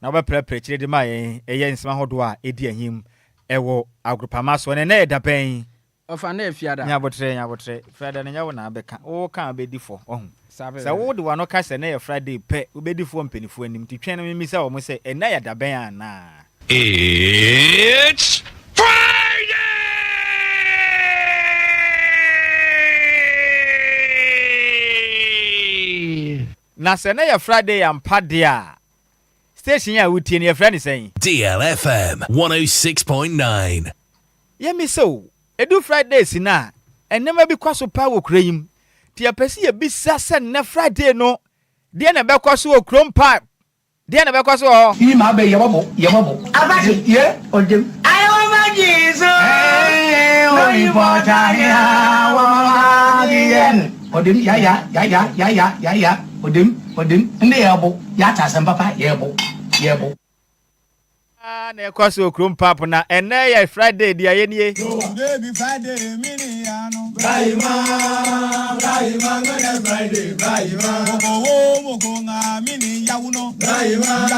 na wo prepare kire de ma ye nsema hodo a edi ahim ewo agropama so ne na da ben ofa na efiada nyabotre friday ne nyawo na abeka wo kan be difo ohun sabe wo de wano ka se na ye friday pe wo be difo mpenifo anim ti twen me misa wo mo se na ya da ben ana It's Friday! Na se na ye friday ampa de a station ya wutie ne friend saying DLFM 106.9. Yemi so edu Fridays na enema bi kwaso pa wo kurayim ti apesi ye bisa se na Friday no de na be kwaso wo Chrome Pub de na be kwaso ho yi ma be yebo abaji ye odem ayo maji so o importa ya wa yen odem ya odem ndi yebo ya tasem papa yebo na kwaso Chrome Pub na ene ye Friday dia ye nie baby Friday mini ano baima ngene Friday baima mo nga mini yawuno baima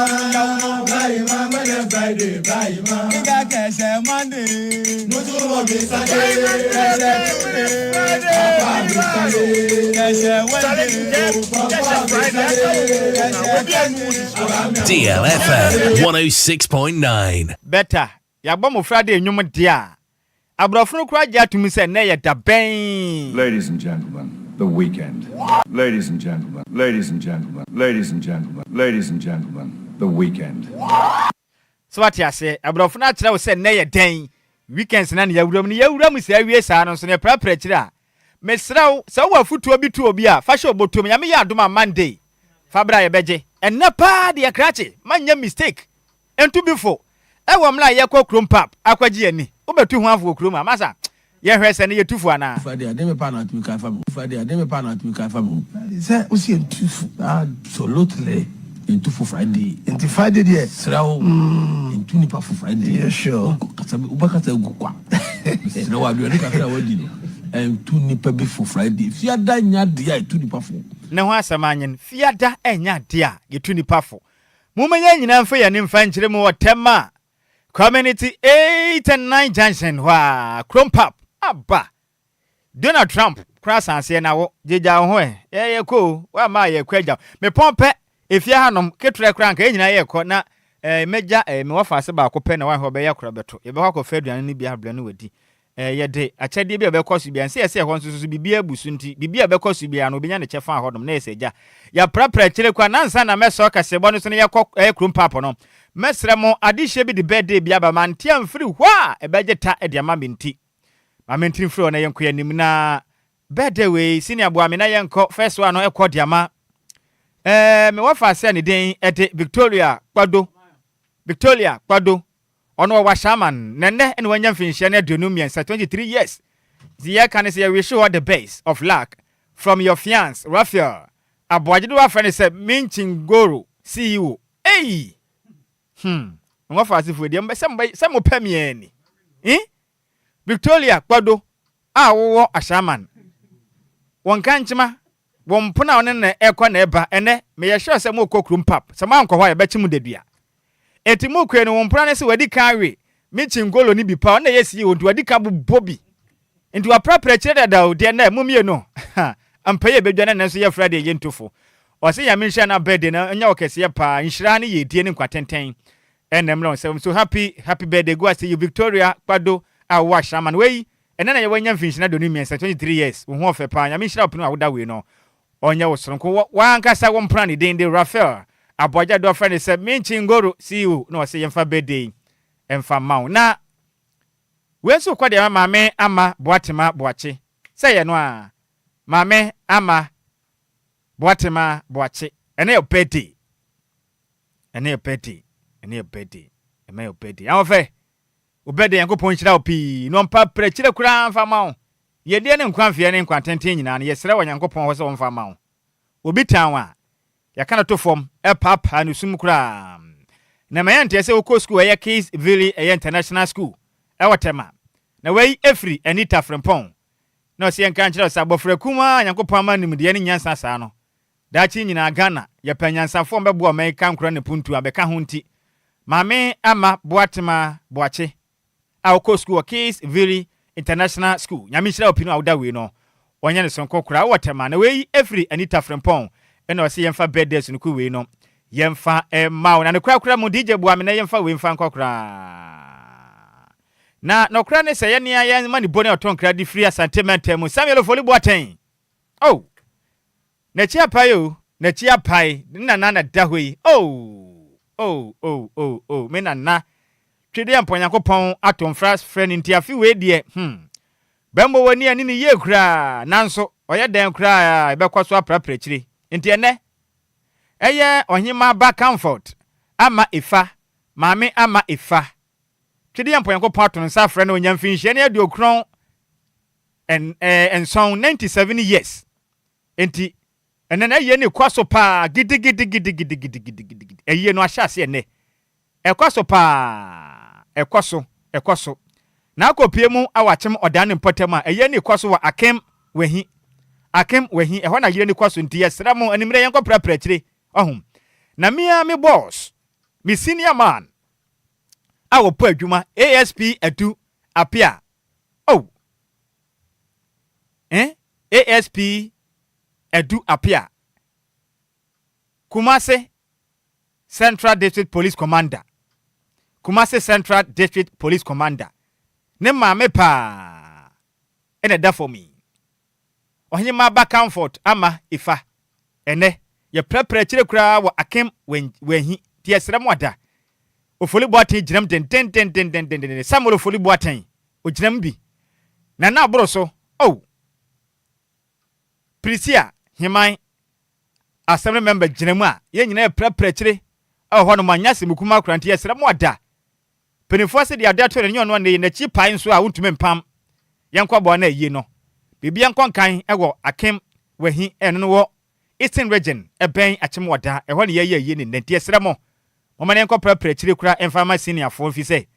ngene Friday baima inga kese Monday nuju mo bi Sunday DLFM 106.9. Better ya gbo mo Friday nyum dia abrofunu kura ja tumi se na ye da ben. Ladies and gentlemen, the weekend. Ladies and gentlemen, the weekend. So what ya say abrofunu akira wo se na ye den weekends na ya wuram se awie sa no so ne prapra kira mesraw se wo afutuo bi tu obi a fa hye obotom ya me ya adoma Monday fabra ye beje enna pa de akrache manya mistake entu before ewo mla ye kwa Chrome Pub akwaji ani obetu ho afo Chrome amasa ye hwese ne yetufu ana Friday ademe pa na tu ka fam say o si entufu absolutely entufu Friday enti Friday de srawo entu ni pa for Friday yeah sure kasabe ubakata gukwa srawo adu ni kakra wadi no entu ni pa be for Friday fiada nya de ya entu ni pa for ne ho asamanyen fiada enya de a yetu ni pa for mumenya nyina mfa ya ne mfa nkyere mu wotema community 8 and 9 junction wa Chrome Pub aba Donald Trump cross anse na wo jeja ho ye ko wa ma ye kwaja me pompe efia hanom ketre kranka enyina ye ko na meja me wafa ase ba ko pe na wa ho be ye kro beto ye be kwa ko faduane ni bia bla no wadi ye de achede bia be koso bia nse ye ho nso bibia busu nti bibia be koso bia no benya ne chefa hodom na eseja ya prapra kire kwa nansa na meso kasebo no so ne ye ko Chrome Pub no mesre mo adihye bi de birthday bia ba mantia mfiri hwa ebegeta e de amamenti mamenti mfiri na yenko yanim na birthday we senior boa me na yenko first one no e ko diama me wafa ase ne den e de Victoria Kwadwo ono wa shaman nene ene wanya mfinhye na aduonum yensa 23 years the year can say we show the base of luck from your fiance Raphael aboajedo wa friend say Minchingoro CEO hey wafa ase fu de se mo pamie ni Victoria Kwadwo wo ashaman won kanchima won pona one na ekọ na eba ene me ye sure se mo kọ Chrome Pub se ma nkọ hwa ye bechi mu dedua etimu kwe no won pona ne se wadi kanwe Minchingolo ni bi pa na yesi wontu wadi ka bobi nti wa prapra kire da de na mumie no ampaye bedwa na nso ye Friday ye ntofo o se ya menhia na birthday na nya okese pa nhira ne ye die ne kwatenten enem no so happy birthday go say you Victoria Kwadwo a wa shaman we enana ye wanya mfinhina do ni 23 years wo ho ofe pa nya menhira opino awoda we no onya wo soronko wa ankasa wo mpra ne den de Rafael aboja do friend say menchi ngoro see you no say yemfa birthday emfa mawo na we so kwade maame ama boatema boache say ye no a maame ama boatema boache ene your birthday eme your birthday awofe obede yankopon hira opi no mpa prechire kura mfa mawo ye de ne nkwanfie ne nkwantenten nyina ne yesere wanyankopon ho se wonfa mawo obi tanwa yakana to fom papa no sum kura na mayante se okọ school eye Kids Village International School watema na wei efri Anita Frempong na se yanka nkyere se abofra kuma nyankopon ama nimde ne nyansa saa no dachi nyina Ghana ya panyansa fom bebo America nkura ne puntu abeka ho nti maame ama boatema boache okọ school Kids Village International School nyamishira opino awda we no onya ne sonko kura watema na wei efri Anita Frempong ena o se yemfa birthday so nku we no yemfa mawo na ne kura mu DJ Buame na yemfa we mfa nkokura na no kura ne se ye nia ye mani boni oton kra di free sentiment mu Samuel Ofolibo aten oh na chia pai na da hoi oh me na twede amponyankopon atom fras friend ntiafi we de bembo woni ani ni ye kura nanso oye den kura e bekwaso apraprechiri nti ene eye ohima ba comfort ama ifa maame ama ifa twede amponyankopon atom sa friend onyamfinhie ne ade okron en son 97 years nti ene na ye ne kwaso pa gidi eye no ahyase ene ekwaso pa ekwaso na akopie mu awachem odan ne potem a eye ne kwaso wa akem wehi ehwa na yire ne kwaso nti yesra mu animre yenko praprachire ohum na mia me boss me senior man awo po adwuma ASP adu apia ASP edu apia Kumasi Central District Police Commander ne maame pa ene da for me ohima ba comfort ama ifa ene ye prepare chire kura wo akem wenhi ti esrem wada Ofolibo aten ginam den Samuel Ofolibo aten oginam bi na aboro so Prisia himan assembly member ginam a ye nyina prepare chire ho no manyase mukuma kranti esrem wada penifo se de adato ne nyono ne na chi pai nso a wontumi mpam yenkwa bo na yi no bibia nkonkan ewo akem wahi eno no wo Eastern region eben achim wada ehɔ ne ye ne nti esremo mo mane nkɔ prepare chire kura emfama senior fo fi se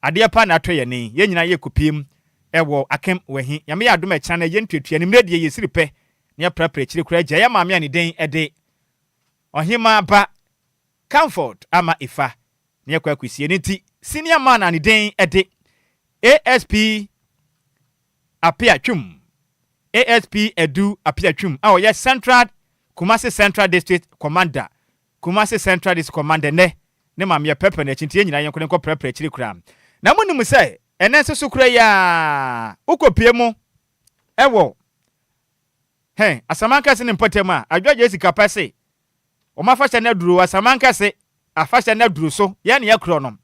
ade pa na atoye ne ye nyina ye kopiem ewo akem wahi yame ya adoma kyana ye ntuatua ne mredi ye siripe ne prepare chire kura gya ya maame ani den ede ohima ba comfort ama ifa ne kwa kwasie ne ti senior man ani den ede ASP apia twum ASP edu apia twum ye Central Kumasi Central District Commander ne maame pepe na chintie nyina yenko ne ko prepare chiri kura na munum se ene sesu kura ya ukopie mu ewo asamanka se ne mpotem a adwaje sika pase o mafasha na duru asamanka se afasha na duru so ya ne yakro no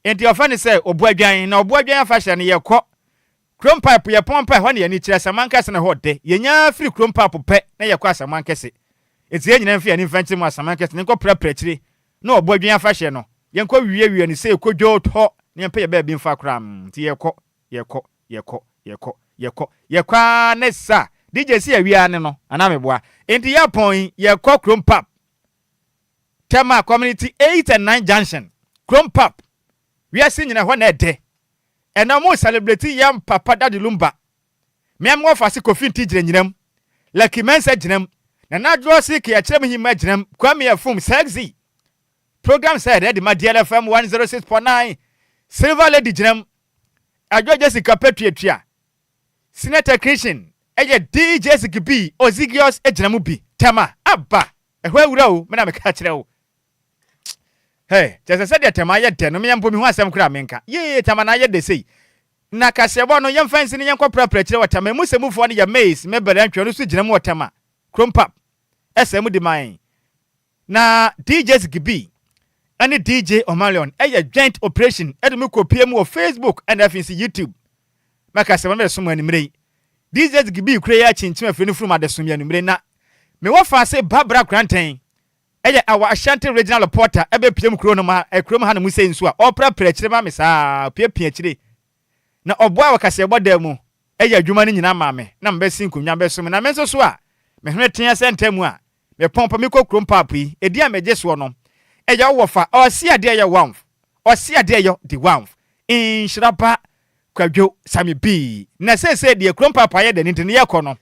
enti ofane se obuadwan na obuadwan afasha ne yekọ chrome pipe ye pompa ho ne yani kire asamanka se ne hode yenya free chrome pipe pe na yekọ asamanka se eti ye nyina mfi ani mfanti mu asamanka se ne ko prepare chiri na obuadwan afasha no yenko wie ne se kodwo to ne mpa ye ba bi mfa kram ti yekọ ne sa DJ si awia ne no anameboa enti ya pon yekọ chrome pipe Tema community 8 and 9 junction chrome pipe we are seeing na ho na ede ena mo celebrate yam papa daddy Lumba me am ofase kofi nti gire nyinam lucky mensa ginam na draw sick ya kire hima ginam kwame afum sexy program said ready my DLFM 106.9 silver lady ginam adwo Jessica Petuatua Senator Christian DJ Sikibi Ozigios ginam bi tema abba ehwa wura o me na me ka kire o hey just said the tema ye de no me mpo mi hu asem kura menka ye tema na ye de sei na kasebo no yem fancy ne yenko prapra kire watama mu semufo no ya maze me bere antwe no so gina mu watama krompap SM di man na DJs gibi ani DJ Omalion joint operation edum ko PM o Facebook and FNC YouTube maka sema me so mani mrei DJs gibi kure ya chinchim afeni from adesum ya numre na me wo fa se Barbara Grantain our Ashanti regional reporter ebe PM kuro no ma ekuro ha no mu sei nso a opera prechire ma me saa pia chire na oboa wakase boda mu adwuma ni nyina ma me na mbe sin kunwa be so me na me so a me hwene tia sentamu a me pompa me kokrom papu yi edi a meje so no wo fa o si ade ya wanf o si ade yo di wanf Nhyiraba Kwadwo Sammy B na se de krom papa ye de ni tene ye kono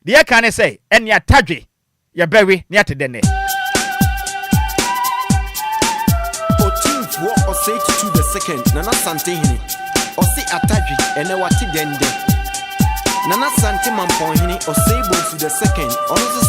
de ye kan say ene atadwe ye bewe ne atedene or say to the second nana santehini or say atadwe ene wati dende nana santi mampon hini or say to the second or say